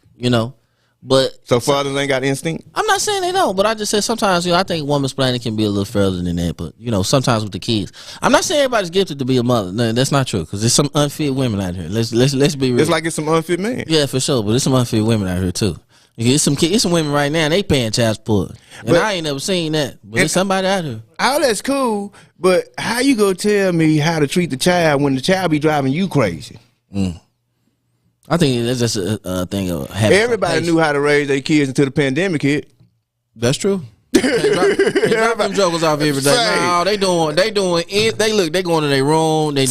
But so fathers ain't got instinct. I'm not saying they don't, but I just said sometimes. I think womansplaining can be a little further than that. But sometimes with the kids, I'm not saying everybody's gifted to be a mother. No, that's not true. Because there's some unfit women out here. Let's be real. It's like it's some unfit men. Yeah, for sure. But there's some unfit women out here too. It's some women right now, and they paying child support. And I ain't never seen that. But there's somebody out here. All that's cool, but how you gonna tell me how to treat the child when the child be driving you crazy? I think that's just a thing of having. Everybody knew how to raise their kids until the pandemic hit. That's true. They drop them jokers off every day. No, they going to their room. They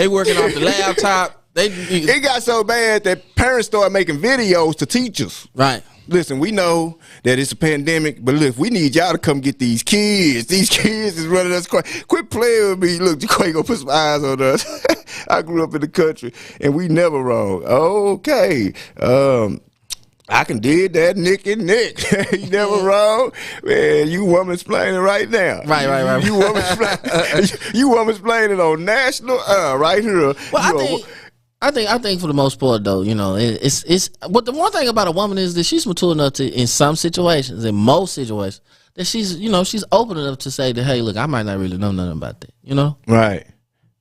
working off the laptop. It got so bad that parents started making videos to teachers. Right. Listen, we know that it's a pandemic, but look, we need y'all to come get these kids. These kids is running us crazy. Quit playing with me. Look, Jaquay gonna put some eyes on us. I grew up in the country, and we never wrong. Okay. I can dig that, Nick. You never wrong. Man, you womansplaining right now. Right. You womansplaining on national, right here. Well, I think for the most part though, it's but the one thing about a woman is that she's mature enough to, in some situations, in most situations, that she's open enough to say that, hey, look, I might not really know nothing about that, Right.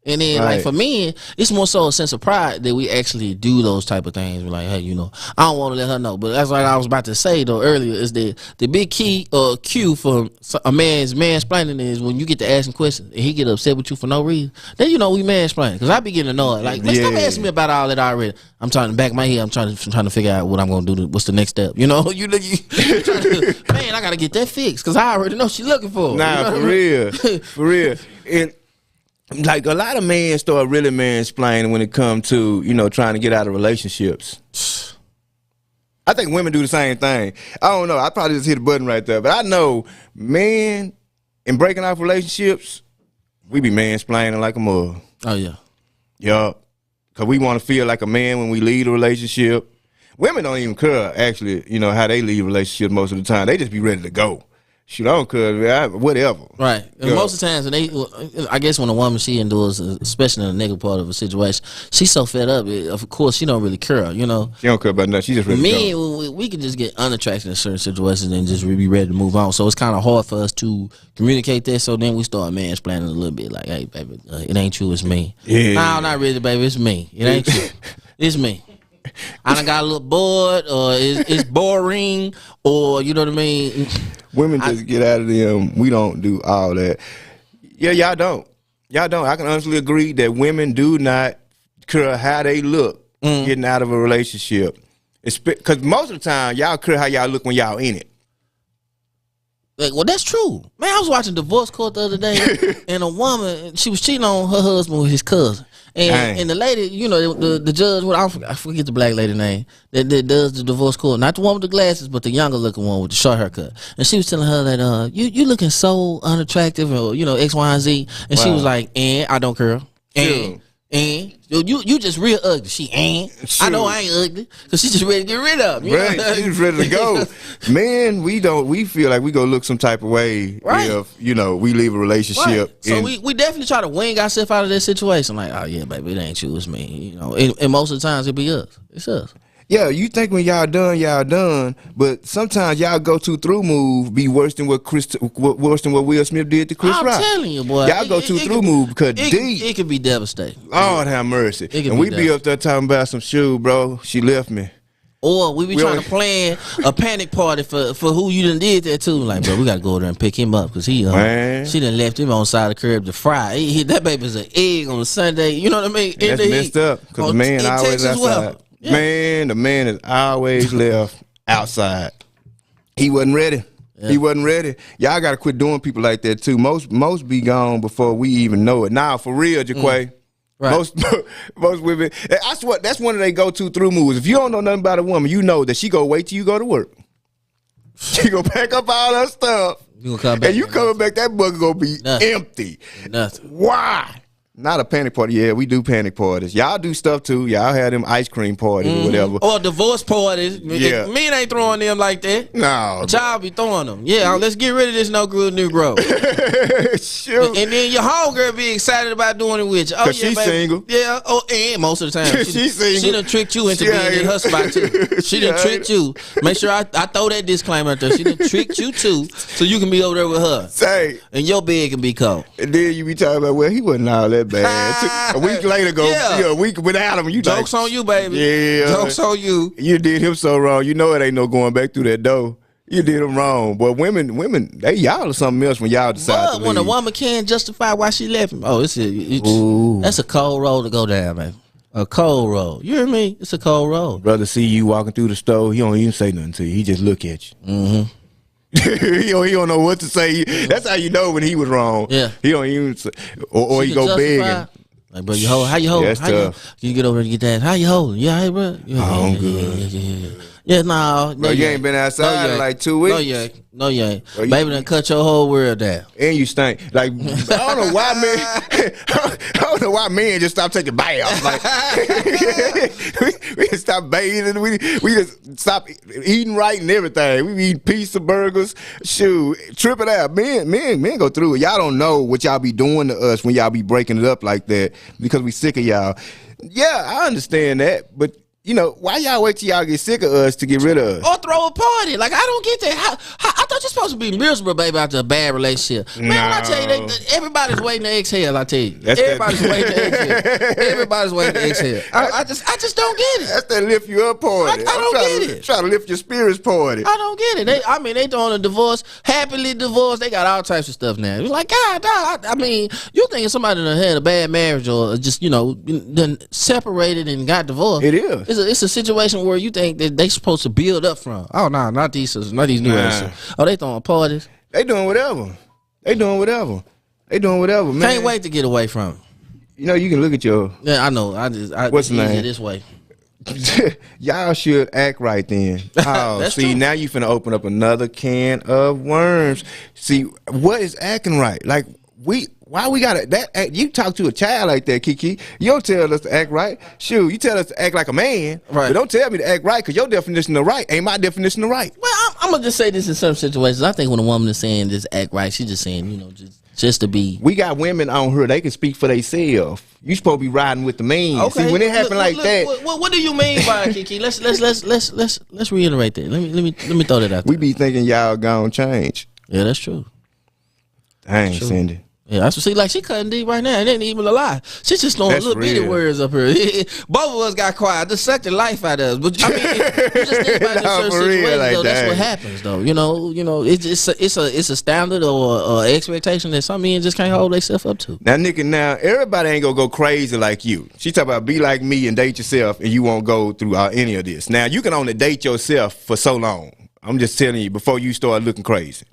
And then, like, for men, it's more so a sense of pride that we actually do those type of things. We're like, hey, you know, I don't want to let her know. But that's like I was about to say, though, earlier, is that the big key or cue for a man's mansplaining is when you get to asking questions and he get upset with you for no reason, then you know we mansplaining. Because I be getting annoyed. Like, man, stop asking me about all that already. I'm trying to back my head. I'm trying to figure out what I'm going to do. What's the next step? You know, you trying to, man, I got to get that fixed because I already know she looking for it. Nah, you know for real. For real. And like a lot of men start really mansplaining when it comes to, you know, trying to get out of relationships. I think women do the same thing. I don't know. I probably just hit a button right there. But I know men in breaking off relationships, we be mansplaining like a mug. Oh, yeah. Yup. Because we want to feel like a man when we leave a relationship. Women don't even care, actually, you know, how they leave relationships most of the time. They just be ready to go. Shoot, I don't care, whatever. Right. And most of the times, I guess when a woman, she endures, especially in the negative part of a situation, she's so fed up, of course, she don't really care, you know. She don't care about nothing. She just ready to go. We can just get unattracted in certain situations and just be ready to move on. So it's kind of hard for us to communicate that. So then we start mansplaining a little bit, like, hey, baby, it ain't you, it's me. Yeah. No, not really, baby, it's me. It ain't you. It's me. I done got a little bored, or it's boring, or you know what I mean. Women just get out of them. We don't do all that. Yeah, y'all don't. Y'all don't. I can honestly agree that women do not care how they look getting out of a relationship. Because most of the time, y'all care how y'all look when y'all in it. Like, well, that's true. Man, I was watching Divorce Court the other day, and a woman, she was cheating on her husband with his cousin. And the lady, you know, the judge, I forget the black lady name, that does the divorce court. Not the one with the glasses, but the younger looking one with the short haircut. And she was telling her that, you looking so unattractive, or, you know, X, Y, and Z. And she was like, I don't care. And you just real ugly. I know I ain't ugly, because she's just ready to get rid of me. Right, she's ready to go. Man, we feel like we go look some type of way if, you know, we leave a relationship. Right. So we definitely try to wing ourselves out of that situation. Like, oh yeah, baby, it ain't you, it's me. You know, and most of the times it be us. It's us. Yeah, you think when y'all done, but sometimes y'all go to through move be worse than what Will Smith did to Chris Rock. I'm telling you, boy. Y'all go to through move because it can be devastating. Lord have mercy. And we be up there talking about some shoe, bro. She left me. Or we be trying to plan a panic party for who you done did that to. Like, bro, we gotta go there and pick him up because she done left him on the side of the curb to fry. That baby's an egg on a Sunday. You know what I mean? That's messed up because the man always outside. Yeah. Man, the man is always left outside. He wasn't ready. Yeah. He wasn't ready. Y'all got to quit doing people like that too. Most be gone before we even know it. Now, for real, Jaquay. Right. Most women, I swear, that's one of their go-to through moves. If you don't know nothing about a woman, you know that she go wait till you go to work. She go pack up all her stuff. You gonna come back, and you coming back, that bugger gonna be empty. Nothing. Why? Not a panic party. Yeah, we do panic parties. Y'all do stuff too. Y'all have them ice cream parties or whatever. Or divorce parties. Yeah. Men ain't throwing them like that. No. Y'all be throwing them. Yeah, let's get rid of this no good new growth. Sure. And then your homegirl be excited about doing it with you. Oh, yeah, she's baby. Single. Yeah. Oh, and most of the time. She's single. She done tricked you into being in her spot too. She done tricked you. Make sure I throw that disclaimer out there. She done tricked you too, so you can be over there with her. Say. And your bed can be cold. And then you be talking about, well, he wasn't all that bad. A week later, a week without him, you jokes on you, baby. Yeah, jokes on you. You did him so wrong. You know it ain't no going back through that door. You did him wrong. But women, y'all are something else when y'all decide to leave. When a woman can't justify why she left him, that's a cold road to go down, man. A cold road. You hear me? It's a cold road. Brother see you walking through the store, he don't even say nothing to you. He just look at you. Mm-hmm. he don't know what to say. That's how you know when he was wrong. Yeah. He don't even say, or he go begging. Like, bro, how you hold? That's tough. You get over there and get that. How you holding? Yeah, hey, bro. Yeah, I'm good. Yeah, no, bro, you ain't been outside in like 2 weeks. No, you ain't. Baby done cut your whole world down. And you stink. Like, I don't know why, man. I don't know why men just stop taking baths. Like, we just stop bathing. We just stop eating right and everything. We eat pizza, burgers, shoot, trip it out. Men go through it. Y'all don't know what y'all be doing to us when y'all be breaking it up like that because we sick of y'all. Yeah, I understand that, but you know, why y'all wait till y'all get sick of us to get rid of us? Or throw a party. Like, I don't get that. I thought you're supposed to be miserable, baby, after a bad relationship. Man, when I tell you, everybody's waiting to exhale, I tell you. Everybody's waiting to exhale. Everybody's waiting to exhale. I just don't get it. That's that lift you up party. I don't get it. Try to lift your spirits party. I don't get it. They doing a divorce, happily divorced. They got all types of stuff now. It's like, God, I mean, you thinking somebody done had a bad marriage or just, you know, done separated and got divorced. It is. It's a situation where you think that they supposed to build up from. Oh no, not these new relationships. Oh, they throwing parties. They doing whatever. Man. Can't wait to get away from it. You know, you can look at your. Yeah, I know. What's the name? This way. Y'all should act right then. Oh, see, now you finna open up another can of worms. See, what is acting right? Like why we gotta that? You talk to a child like that, Kiki. You don't tell us to act right. Shoot, you tell us to act like a man. Right. But don't tell me to act right, because your definition of right ain't my definition of right. Well, I'm gonna just say this in some situations. I think when a woman is saying just act right, she's just saying, you know, just to be. We got women on here, they can speak for themselves. You supposed to be riding with the man. Okay. See, when it happen like that. What do you mean by it, Kiki? Let's reiterate that. Let me throw that out there. We be thinking y'all gonna change. Yeah, that's true. Dang, Cindy. Yeah, I see. Like, she cutting deep right now. It ain't even a lie. She's just throwing little bitty words up here. Both of us got quiet. Just sucked the life out of us. But I mean, you just think about certain situations, like, though. That's what happens, though. You know, it's a standard or expectation that some men just can't hold themselves up to. Now, Nick, everybody ain't gonna go crazy like you. She talk about be like me and date yourself, and you won't go through any of this. Now, you can only date yourself for so long. I'm just telling you before you start looking crazy.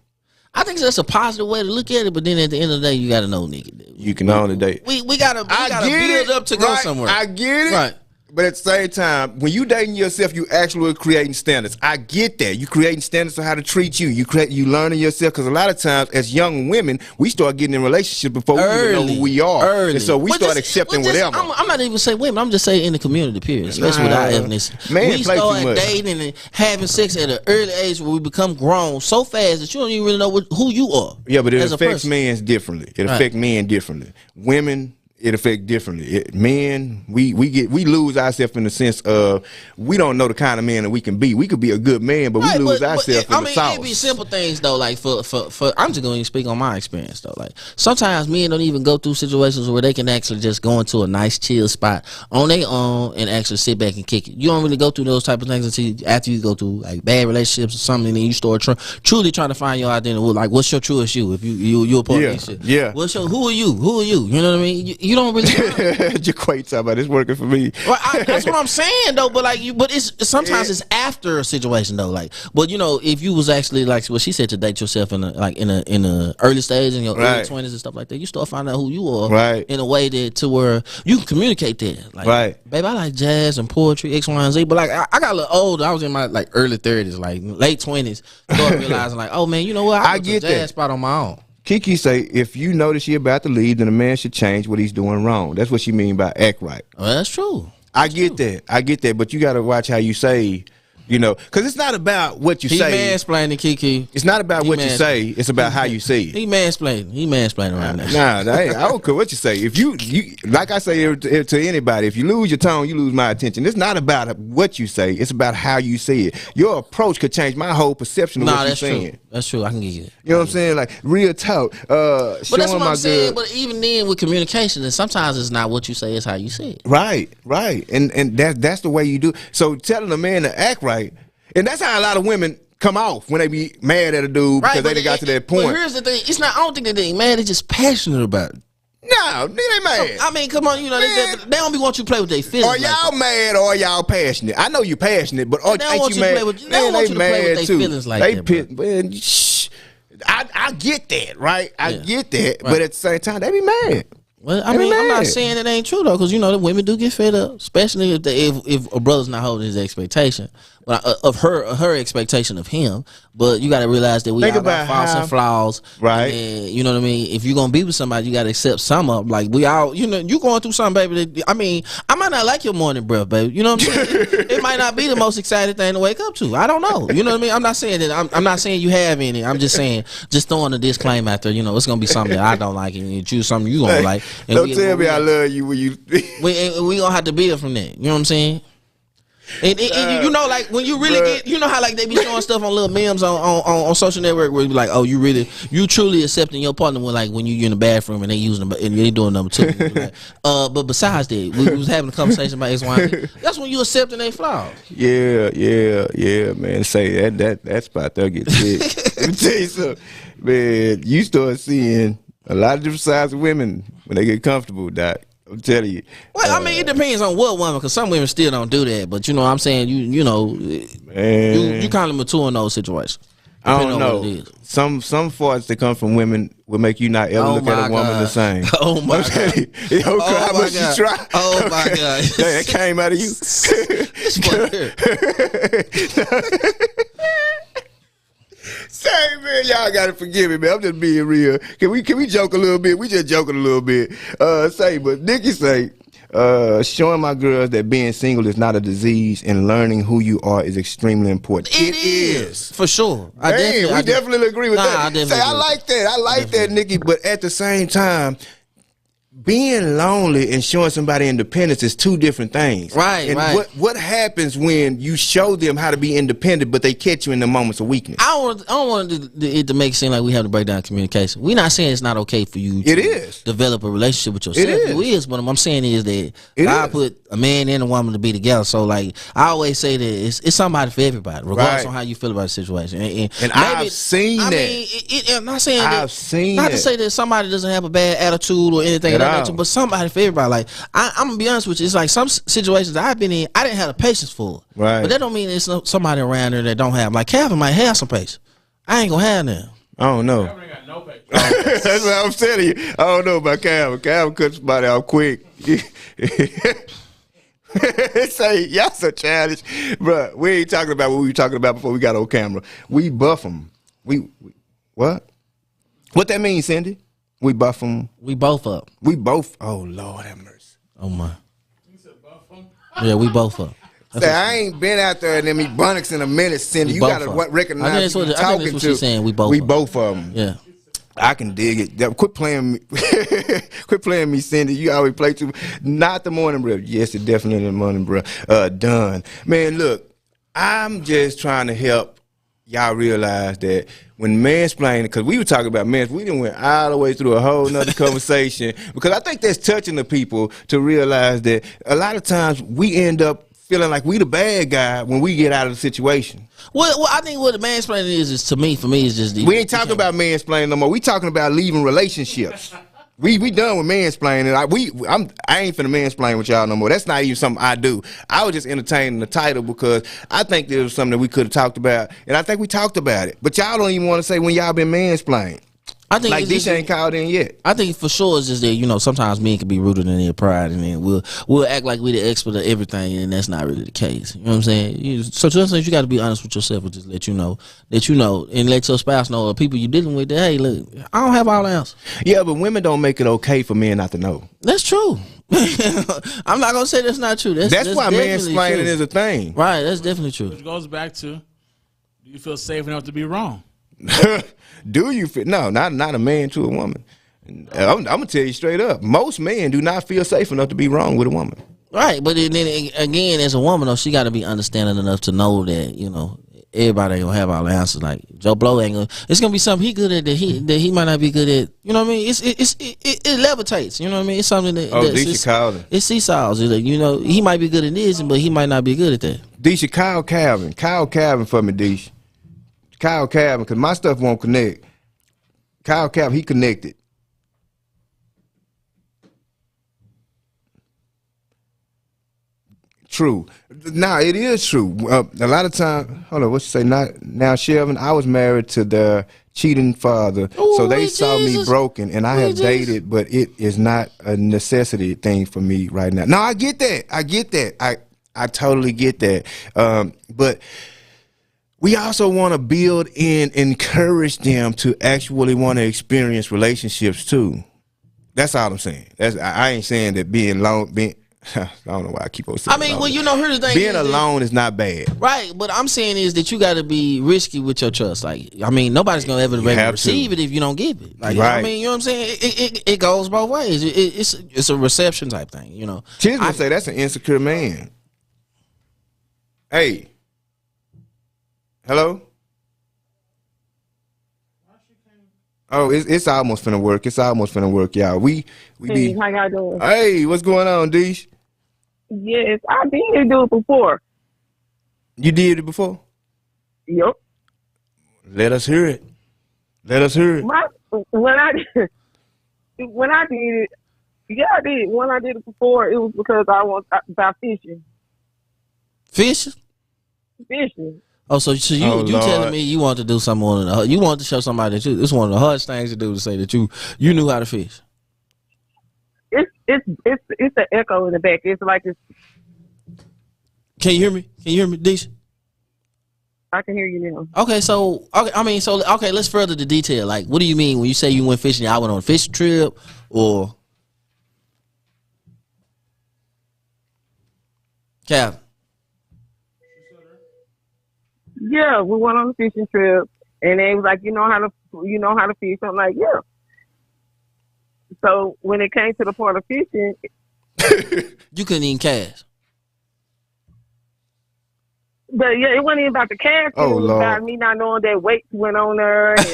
I think that's a positive way to look at it, but then at the end of the day, you got to know, nigga. You can only date. We gotta build up to go somewhere. I get it. Right. But at the same time, when you dating yourself, you actually creating standards. I get that. You creating standards of how to treat you. You learning yourself, because a lot of times as young women, we start getting in relationships before we even know who we are. And so we start accepting whatever. I'm not even saying women. I'm just saying in the community, period. Especially with our ethnicity. We start dating and having sex at an early age where we become grown so fast that you don't even really know who you are. Yeah, but it affects men differently. It affects men differently. Women, it affects differently. Men, we lose ourselves in the sense of we don't know the kind of man that we can be. We could be a good man, but we lose ourselves in the sauce. It be simple things though. Like for I'm just going to speak on my experience though. Like sometimes men don't even go through situations where they can actually just go into a nice chill spot on their own and actually sit back and kick it. You don't really go through those type of things until after you go through like bad relationships or something, and then you start truly trying to find your identity. Like, what's your truest you? If you a part of this shit. Yeah. Who are you? You know what I mean? You don't really. Jaquay talking about it's working for me. Well, that's what I'm saying though. But like, it's sometimes it's after a situation though. Like, but you know, if you was actually like what she said, to date yourself in a early stage in your early 20s and stuff like that, you start finding out who you are in a way that to where you can communicate that. Like, babe, I like jazz and poetry, X, Y, and Z. But like, I got a little older. I was in my like early 30s, like late 20s. Started realizing like, oh man, you know what? I get a jazz spot on my own. Kiki say, if you notice you're about to leave, then a man should change what he's doing wrong. That's what she mean by act right. Well, that's true. I get that. But you got to watch how you say, you know, because it's not about what you say. He mansplaining, Kiki. It's not about what you say. It's about how you say it. He mansplaining right now. Nah, I don't care what you say. If you like I say to anybody, if you lose your tone, you lose my attention. It's not about what you say. It's about how you say it. Your approach could change my whole perception of what you're saying. True. That's true. I can get you. You know what I'm saying? Like real talk. But that's what I'm saying. But even then, with communication, and sometimes it's not what you say; it's how you say it. Right. And that's the way you do. So telling a man to act right, and that's how a lot of women come off when they be mad at a dude because they done got to that point. But here's the thing: it's not. I don't think that they mad. They're just passionate about it. No, they mad. I mean, come on, you know, they don't be want you to play with their feelings. Are y'all mad or are y'all passionate? I know you're passionate, but ain't you mad? They don't want you to play with their feelings like that. Man, shh. I get that, right? I get that, but at the same time, they be mad. Well, I mean, I'm not saying it ain't true though, because you know the women do get fed up, especially if a brother's not holding his expectation, of her expectation of him. But you got to realize that we all got faults and flaws, right? And you know what I mean. If you're gonna be with somebody, you got to accept some of them. Like we all, you know, you going through something, baby. That, I mean, I might not like your morning breath, baby. You know what I'm saying? it might not be the most exciting thing to wake up to. I don't know. You know what I mean? I'm not saying that. I'm not saying you have any. I'm just saying, just throwing a disclaimer out there. You know, it's gonna be something that I don't like, and you choose something you gonna like. And don't tell me I love you when you. we gonna have to build from that. You know what I'm saying? And you know, like when you really get, you know how like they be showing stuff on little memes on social network where you be like, oh, you truly accepting your partner when you in the bathroom and they using them and they doing number two. Like, but besides that, we was having a conversation about X, Y, and Z. That's when you accepting their flaws. Yeah, man. Say that spot there get sick. Let me tell you something, man. You start seeing a lot of different sides of women when they get comfortable, Doc. I'm telling you. Well, I mean, it depends on what woman, because some women still don't do that. But you know what I'm saying? You know, man, you kind of mature in those situations. I don't know. Some farts that come from women will make you not ever look at a woman the same. Oh my God. You know how much you try. Oh my God. That came out of you. Say, man, y'all gotta forgive me, man. I'm just being real. Can we joke a little bit? We just joking a little bit. But Nikki say, showing my girls that being single is not a disease and learning who you are is extremely important. It is. For sure. I definitely agree with that. I like that. I like that, Nikki. But at the same time, being lonely and showing somebody independence is two different things. Right, and right. What happens when you show them how to be independent, but they catch you in the moments of weakness? I don't want it to make it seem like we have to break down communication. We're not saying it's not okay for you to develop a relationship with yourself. It is. But what I'm saying is that God put a man and a woman to be together. So, like, I always say that it's somebody for everybody, regardless on how you feel about the situation. And maybe, I've seen that. I'm not saying not to say that somebody doesn't have a bad attitude or anything like that, but somebody for everybody. Like, I'm gonna be honest with you, it's like some situations that I've been in, I didn't have the patience for. Right. But that don't mean there's somebody around there that don't have. Like, Calvin might have some patience. I ain't gonna have them. I don't know. Calvin ain't got no patience. That's what I'm telling you. I don't know about Calvin. Calvin cut somebody out quick. Say, y'all so childish. Bruh, we ain't talking about what we were talking about before we got on camera. We buff them. What? What that mean, Cindy? We buff them. We both up. We both. Oh, Lord have mercy. Oh, my. You said buff them? Yeah, we both up. Say, I ain't been out there in them Ebonics in a minute, Cindy. You got to recognize who you're talking to. She's saying. We both of them. Yeah. I can dig it. Quit playing me. Quit playing me, Cindy. You always play too. Not the morning breath. Yes, it's definitely the morning breath. Done. Man, look, I'm just trying to help y'all realize that when mansplaining, because we were talking about we done went all the way through a whole nother conversation, because I think that's touching the people to realize that a lot of times we end up feeling like we the bad guy when we get out of the situation. Well, I think what the mansplaining is for me is just we ain't talking about mansplaining no more. We talking about leaving relationships. We done with mansplaining. I ain't finna mansplain with y'all no more. That's not even something I do. I was just entertaining the title because I think there was something that we could have talked about, and I think we talked about it. But y'all don't even want to say when y'all been mansplained. I think like this ain't called in yet. I think for sure it's just that, sometimes men can be rooted in their pride, and then we'll act like we the expert of everything, and that's not really the case. You know what I'm saying? So just you got to be honest with yourself and just let you know that and let your spouse know, or people you dealing with, that, hey, look, I don't have all the answers. Yeah, but women don't make it okay for men not to know. That's true. I'm not gonna say that's not true. That's why mansplaining is a thing. Right, that's definitely true. Which goes back to, do you feel safe enough to be wrong? Do you feel? No, not a man to a woman. I'm gonna tell you straight up. Most men do not feel safe enough to be wrong with a woman. Right, but then again, as a woman, though, she got to be understanding enough to know that everybody ain't gonna have all the answers. Like Joe Blow ain't gonna. It's gonna be something he good at that he might not be good at. You know what I mean? It levitates. You know what I mean? It's something that. Deisha Calvin. It seesaws. He might be good at this, but he might not be good at that. Deisha, Kyle Calvin for me, Deisha. Kyle Calvin, because my stuff won't connect. Kyle Calvin, he connected. True. Now, it is true. A lot of time, hold on, what you say? Now, Shelvin, I was married to the cheating father, so they saw me broken, and I have dated, but it is not a necessity thing for me right now. No, I get that. I totally get that. But we also want to build and encourage them to actually want to experience relationships too. That's all I'm saying. I ain't saying that being alone. I don't know why I keep on saying. Here's the thing. Being alone is not bad, right? But I'm saying is that you got to be risky with your trust. Like, nobody's gonna ever receive it if you don't give it. Like, right. you know what I'm saying? It goes both ways. It's a reception type thing. She's gonna say that's an insecure man. Hey. Hello? Oh, it's almost finna work. It's almost finna work, y'all. We Hey, be. how y'all doing? Hey, what's going on, Deesh? Yes, I did do it before. You did it before? Yep. Let us hear it. Let us hear it. When I did it, yeah, I did. When I did it before, it was because I was about fishing. Fishing? Fishing. Oh, so you Lord. telling me you want to do something on the, you want to show somebody that you, it's one of the hardest things to do to say that you knew how to fish. It's an echo in the back. It's like it's. Can you hear me? Can you hear me, Deisha? I can hear you now. Okay, okay, let's further the detail. Like, what do you mean when you say you went fishing? I went on a fishing trip, or Cap? Yeah, we went on a fishing trip, and they was like, you know how to fish. I'm like, yeah. So when it came to the part of fishing, You couldn't even cast. but yeah, it wasn't even about the casting. Oh, it was Lord. about me not knowing that weights went on there. And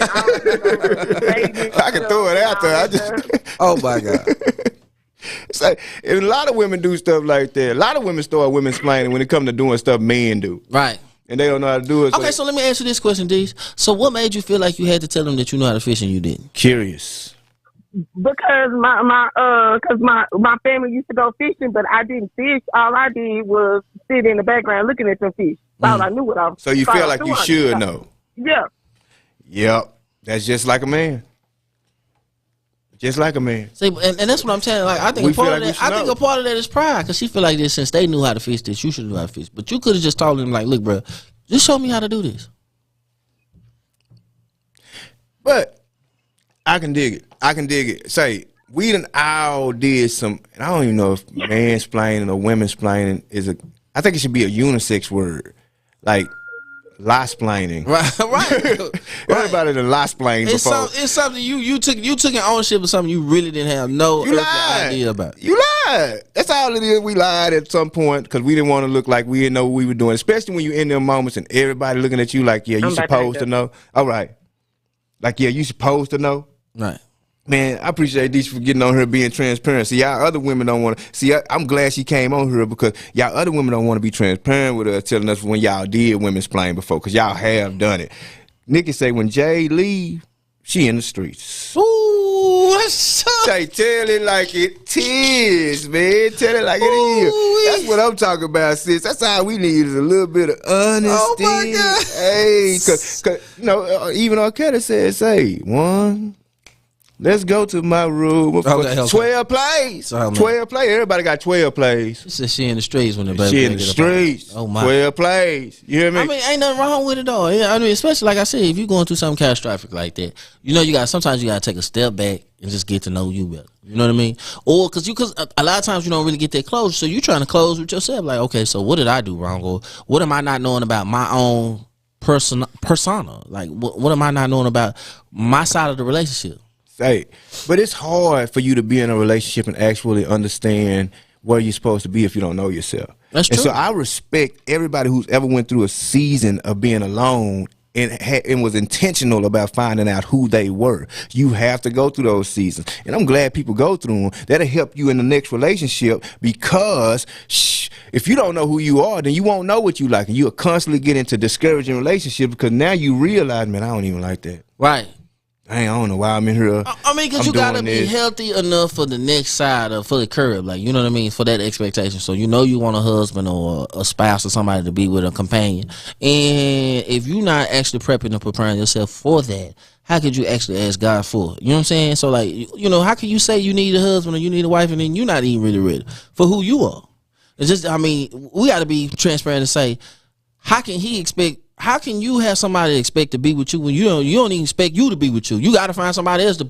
I can throw it out there. I just. Oh my God. It's like, and a lot of women do stuff like that. A lot of women start women-splaining when it comes to doing stuff men do. Right. And they don't know how to do it. Okay, so let me ask you this question, Dees. So what made you feel like you had to tell them that you know how to fish and you didn't? Curious. Because my family used to go fishing, but I didn't fish. All I did was sit in the background looking at them fish. All I knew what I was. So you feel like you should know. Yeah. Yep. That's just like a man. Just like a man. See, and that's what I'm saying. Like, I think a part of that is pride, because she feel like this since they knew how to fish this, you should know how to fish. But you could have just told them, like, look, bro, just show me how to do this. But I can dig it. I can dig it. Say, we done all did some, and I don't even know if mansplaining or women-splaining is a, I think it should be a unisex word. Like, lie-splaining. Right. Everybody done lie-splained before. It's something you took an ownership of something you really didn't have no idea about. You lied. That's all it is. We lied at some point because we didn't want to look like we didn't know what we were doing, especially when you're in them moments and everybody looking at you like, yeah, you supposed to know. All right. Like, yeah, you supposed to know. Right. Man, I appreciate these for getting on here being transparent. See, y'all other women don't want to. See, I'm glad she came on here because y'all other women don't want to be transparent with her, telling us when y'all did women-splain before, because y'all have done it. Nikki say when Jay leave, she in the streets. Ooh, what's up? Say, tell it like it is, man. Tell it like it is. That's what I'm talking about, sis. That's all we need is a little bit of honesty. Oh my God. Hey, cause you know, even Arquetta said, say, one. Let's go to my room. Okay. 12 plays. 12 plays. Everybody got 12 plays. She said she in the streets when the baby. She in the streets. Oh my. 12 plays. You hear me? I mean, ain't nothing wrong with it though. Yeah, I mean, especially like I said, if you're going through something catastrophic like that, you know, sometimes you got to take a step back and just get to know you better. You know what I mean? Or because a lot of times you don't really get that closure, so you're trying to close with yourself. Like, okay, so what did I do wrong, or what am I not knowing about my own persona? Like, what am I not knowing about my side of the relationship? Hey, but it's hard for you to be in a relationship and actually understand where you're supposed to be if you don't know yourself. That's true. And so I respect everybody who's ever went through a season of being alone and was intentional about finding out who they were. You have to go through those seasons. And I'm glad people go through them. That'll help you in the next relationship because if you don't know who you are, then you won't know what you like. And you'll constantly get into discouraging relationships because now you realize, man, I don't even like that. Right. I don't know why I'm in here. I mean, because you got to be healthy enough for the next side of for the curve. Like, you know what I mean? For that expectation. So, you know, you want a husband or a spouse or somebody to be with, a companion. And if you're not actually prepping and preparing yourself for that, how could you actually ask God for it? You know what I'm saying? So, like, you know, how can you say you need a husband or you need a wife and then you're not even really ready for who you are? It's just, I mean, we got to be transparent and say, how can you have somebody expect to be with you when you don't even expect you to be with you? You got to find somebody else to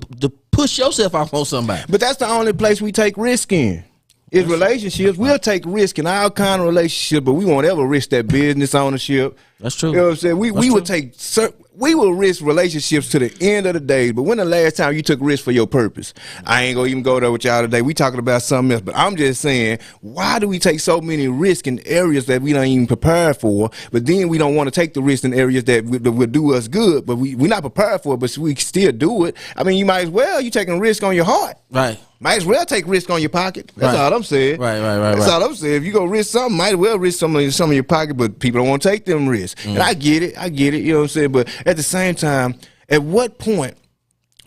push yourself off on somebody. But that's the only place we take risk in. Is relationships. We'll take risk in all kind of relationships, but we won't ever risk that business ownership. That's true. You know what I'm saying? We would take we will risk relationships to the end of the day, but when the last time you took risk for your purpose? I ain't gonna even go there with y'all today. We talking about something else, but I'm just saying, why do we take so many risks in areas that we don't even prepare for, but then we don't want to take the risk in areas that will do us good, but we're not prepared for it, but we still do it. I mean, you might as well, you taking a risk on your heart. Right. Might as well take risk on your pocket. That's all I'm saying. Right. That's all I'm saying. If you go risk something, might as well risk some of your pocket, but people don't want to take them risks. And I get it, you know what I'm saying? But at the same time, at what point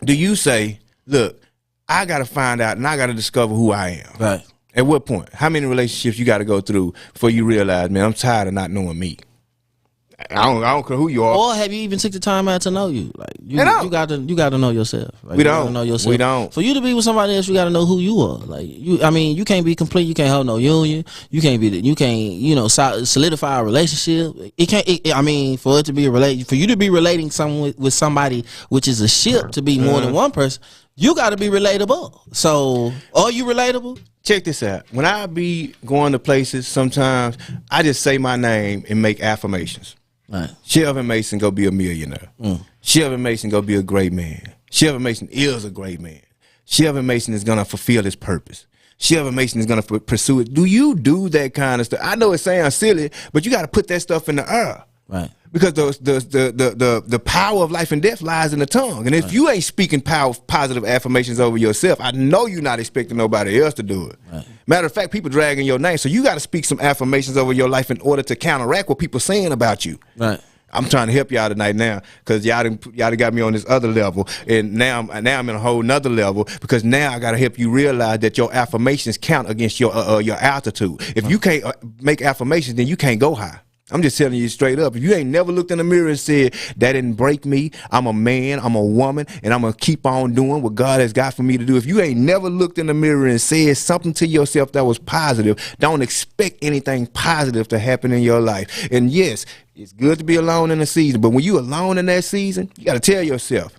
do you say, look, I got to find out and I got to discover who I am? Right. At what point? How many relationships you got to go through before you realize, man, I'm tired of not knowing me? I don't care who you are. Or have you even took the time out to know you? Like you got to know yourself. Like, we don't. You gotta know yourself. We don't. For you to be with somebody else, you got to know who you are. Like you can't be complete. You can't hold no union. You can't solidify a relationship. For it to be for you to be relating with somebody, which is a ship, to be more than one person, you got to be relatable. So, are you relatable? Check this out. When I be going to places, sometimes I just say my name and make affirmations. Right. Shelvin Mason go be a millionaire. Shelvin Mason go be a great man. Shelvin Mason is a great man. Shelvin Mason is gonna fulfill his purpose. Shelvin Mason is gonna pursue it. Do you do that kind of stuff? I know it sounds silly, but you got to put that stuff in the air. Right. Because the power of life and death lies in the tongue. And if you ain't speaking positive affirmations over yourself, I know you're not expecting nobody else to do it. Right. Matter of fact, people dragging your name. So you got to speak some affirmations over your life in order to counteract what people saying about you. Right. I'm trying to help y'all tonight now because y'all done got me on this other level. And now I'm in a whole nother level because now I got to help you realize that your affirmations count against your altitude. If you can't make affirmations, then you can't go high. I'm just telling you straight up. If you ain't never looked in the mirror and said, that didn't break me, I'm a man, I'm a woman, and I'm going to keep on doing what God has got for me to do. If you ain't never looked in the mirror and said something to yourself that was positive, don't expect anything positive to happen in your life. And yes, it's good to be alone in a season, but when you alone in that season, you got to tell yourself,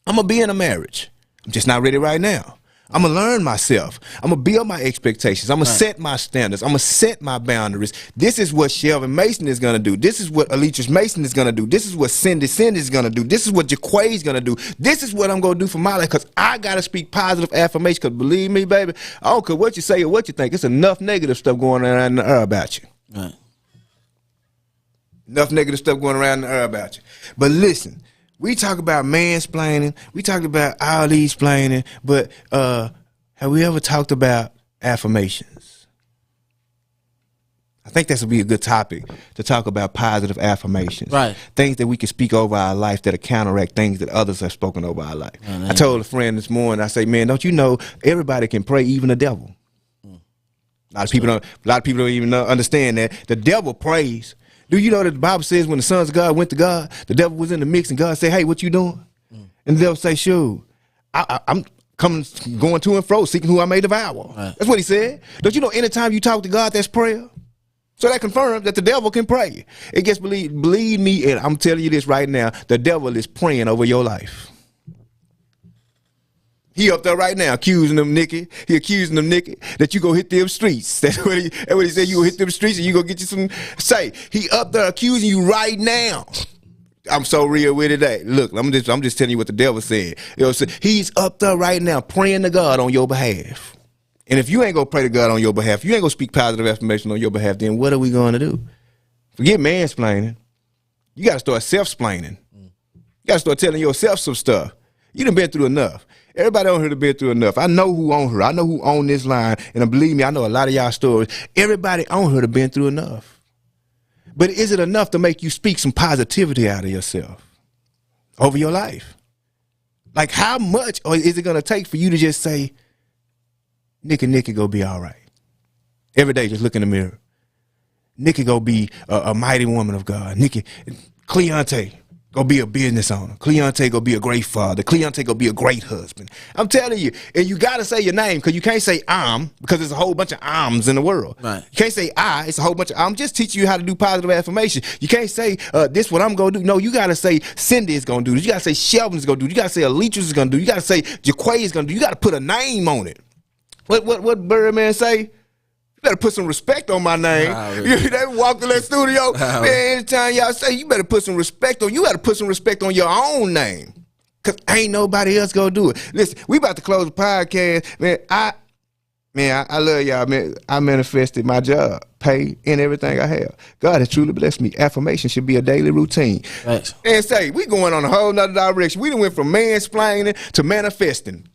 I'm going to be in a marriage. I'm just not ready right now. I'm going to learn myself. I'm going to build my expectations. I'm going to set my standards. I'm going to set my boundaries. This is what Shelvin Mason is going to do. This is what Alicia's Mason is going to do. This is what Cindy is going to do. This is what Jaquay is going to do. This is what I'm going to do for my life because I got to speak positive affirmation because believe me, baby, I don't care what you say or what you think. It's enough negative stuff going around in the air about you. Right. Enough negative stuff going around in the air about you. But listen. We talk about mansplaining. We talked about all these splaining, but have we ever talked about affirmations? I think this would be a good topic to talk about positive affirmations. Right. Things that we can speak over our life that counteract things that others have spoken over our life. I told a friend this morning, I say, man, don't you know everybody can pray, even the devil? A lot of people don't even understand that. The devil prays. Do you know that the Bible says when the sons of God went to God, the devil was in the mix and God said, hey, what you doing? And the devil say, sure, I'm going to and fro, seeking who I may devour. Right. That's what he said. Don't you know anytime you talk to God, that's prayer? So that confirms that the devil can pray. It gets believe me, and I'm telling you this right now, the devil is praying over your life. He up there right now accusing them, Nikki. He accusing them, Nikki, that you go hit them streets. That's what he said. You go hit them streets and you go get you some. Say he up there accusing you right now. I'm so real with it today. Look, I'm just telling you what the devil said. You know, he's up there right now praying to God on your behalf. And if you ain't gonna pray to God on your behalf, you ain't gonna speak positive affirmation on your behalf, then what are we going to do? Forget mansplaining. You got to start self-splaining. You got to start telling yourself some stuff. You done been through enough. Everybody on here done been through enough. I know who on her. I know who on this line. And believe me, I know a lot of y'all stories. Everybody on here done been through enough. But is it enough to make you speak some positivity out of yourself over your life? Like how much or is it going to take for you to just say, Nikki go be all right. Every day, just look in the mirror. Nikki go be a mighty woman of God. Nikki, Cleante go be a business owner. Cleante go be a great father. Cleante go be a great husband. I'm telling you, and you got to say your name because you can't say because there's a whole bunch of in the world. Right. You can't say it's a whole bunch of I'm just teaching you how to do positive affirmation. You can't say this what I'm going to do. No, you got to say Cindy is going to do this. You got to say Shelvin is going to do this. You got to say Alicia is going to do this. You got to say Jaquay is going to do. You got to put a name on it. What Birdman say? better put some respect on my name. They walk in that studio, man, anytime y'all say, you better put some respect on, you gotta put some respect on your own name. Cause ain't nobody else gonna do it. Listen, we about to close the podcast. Man, I love y'all, man. I manifested my job, pay, and everything I have. God has truly blessed me. Affirmation should be a daily routine. Thanks. And say, we going on a whole nother direction. We done went from mansplaining to manifesting.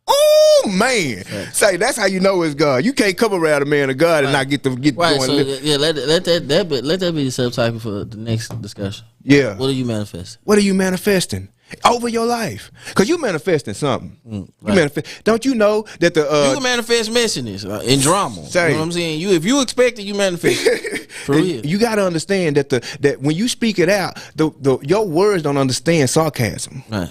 Oh man! Say that's how you know it's God. You can't come around a man of God and not get going. So yeah, let that be the subtitle for the next discussion. Yeah. What are you manifesting? What are you manifesting over your life? Because you manifesting something. You manifest. Don't you know that the you can manifest messiness and drama. You know what I'm saying? If you expect it, you manifest. For real. You got to understand that when you speak it out, your words don't understand sarcasm. Right.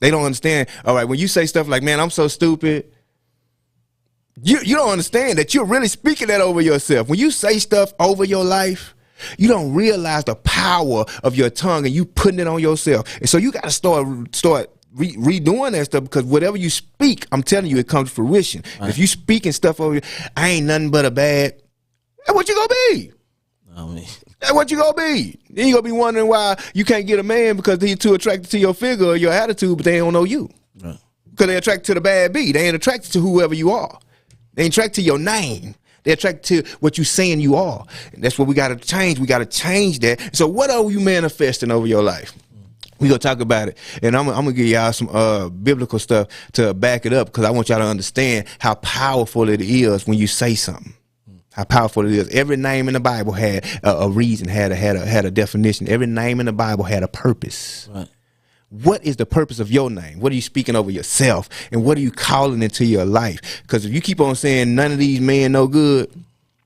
They don't understand. All right, when you say stuff like, man, I'm so stupid, you don't understand that you're really speaking that over yourself. When you say stuff over your life, you don't realize the power of your tongue and you putting it on yourself. And so you got to start redoing that stuff, because whatever you speak, I'm telling you, it comes to fruition. Right. If you speaking stuff over, I ain't nothing but a bad, that's what you gonna be. That's what you gonna be. Then you gonna be wondering why you can't get a man because he's too attracted to your figure or your attitude, but they don't know you. Right. Because they're attracted to the bad B. They ain't attracted to whoever you are. They ain't attracted to your name. They're attracted to what you saying you are. And that's what we gotta change. We gotta change that. So what are you manifesting over your life? We gonna talk about it, and I'm gonna give y'all some biblical stuff to back it up, because I want y'all to understand how powerful it is when you say something. How powerful it is. Every name in the Bible had a reason, had a definition. Every name in the Bible had a purpose. Right. What is the purpose of your name? What are you speaking over yourself? And what are you calling into your life? Because if you keep on saying none of these men no good,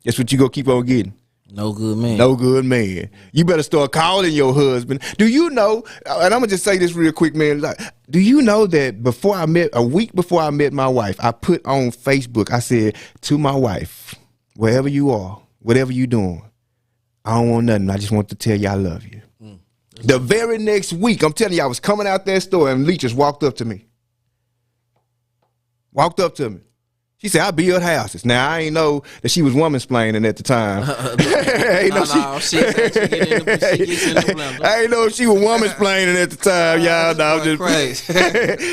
that's what you gonna keep on getting. No good man. No good man. You better start calling your husband. Do you know, and I'm gonna just say this real quick, man. Like, do you know that a week before I met my wife, I put on Facebook, I said to my wife, wherever you are, whatever you doing, I don't want nothing. I just want to tell you I love you. The very next week, I'm telling you, I was coming out that store and Lee just walked up to me. She said, I build houses. Now, I ain't know that she was womansplaining at the time. I ain't know she was womansplaining at the time, y'all. No,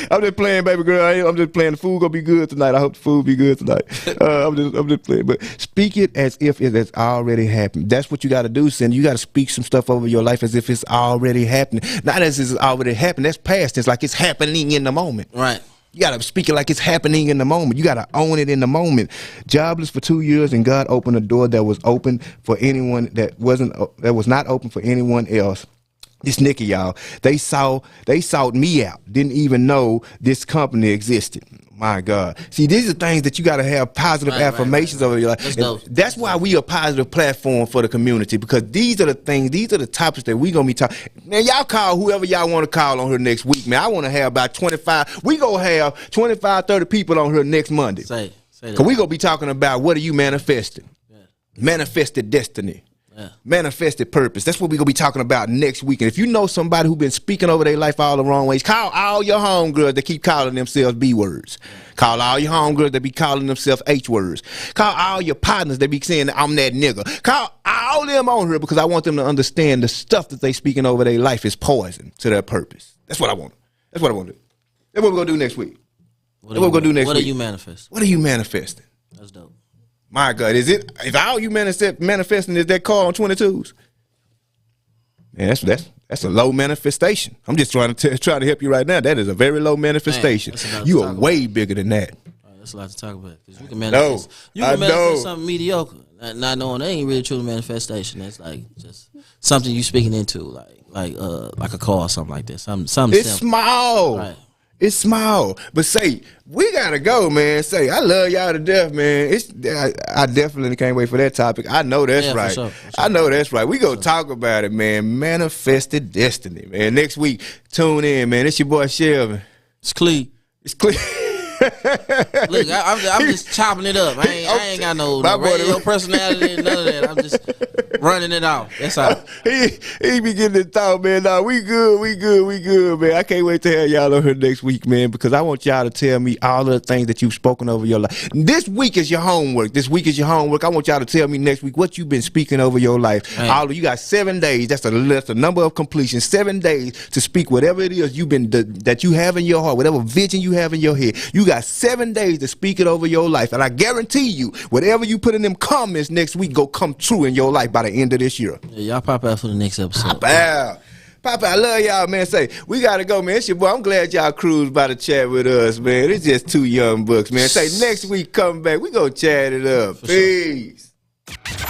I'm just playing, baby girl. I'm just playing. The food gonna be good tonight. I hope the food be good tonight. I'm just playing. But speak it as if it has already happened. That's what you got to do, Cindy. You got to speak some stuff over your life as if it's already happening. Not as if it's already happened. That's past. It's like it's happening in the moment. Right. You got to speak it like it's happening in the moment. You got to own it in the moment. Jobless for 2 years, and God opened a door that was open for anyone that was not open for anyone else. This Nikki, y'all, they sought me out. Didn't even know this company existed. My God. See, these are things that you got to have positive affirmations over your life. That's why we a positive platform for the community, because these are the things, these are the topics that we going to be talking. Now, y'all call whoever y'all want to call on here next week, man. I want to have about 25. We going to have 25, 30 people on here next Monday. Say that. Because we going to be talking about what are you manifesting? Yeah. Manifested destiny. Yeah. Manifested purpose. That's what we're going to be talking about next week. And if you know somebody who's been speaking over their life all the wrong ways, call all your homegirls that keep calling themselves B words. Call all your homegirls that be calling themselves H words. Call all your partners that be saying, I'm that nigga. Call all them on here, because I want them to understand the stuff that they speaking over their life is poison to their purpose. That's what I want. That's what I want to do. That's what we're going to do next week. What are you manifesting? What are you manifesting? That's dope. My God, if all you manifesting is that car on 22s, man, that's a low manifestation. I'm just trying to help you right now. That is a very low manifestation. Man, you are way bigger than that. That's a lot to talk about. You can manifest. You can manifest something mediocre, not knowing that ain't really truly manifestation. That's like just something you speaking into, like a car or something like that. Something. It's simple. Small. Right. It's small, but say, we gotta go, man. Say, I love y'all to death, man. I definitely can't wait for that topic. I know that's right. For sure. I know that's right. We gonna talk about it, man. Manifested destiny, man. Next week, tune in, man. It's your boy Shelvin. It's Clee. It's Clee. Look, I'm just chopping it up. I ain't got no radio personality, none of that. I'm just running it off. That's all. He be getting the thought, man. Nah, we good, man. I can't wait to have y'all on here next week, man, because I want y'all to tell me all of the things that you've spoken over your life. This week is your homework. I want y'all to tell me next week what you've been speaking over your life. All of you got 7 days. That's the number of completion. 7 days to speak whatever it is that you have in your heart, whatever vision you have in your head. You got 7 days to speak it over your life, and I guarantee you, whatever you put in them comments next week, go come true in your life by the end of this year. Yeah, y'all pop out for the next episode. Pop out. Papa, I love y'all, man. Say, we got to go, man. It's your boy. I'm glad y'all cruised by to chat with us, man. It's just 2 young bucks, man. Say, next week, come back. We going to chat it up. For Peace. Sure.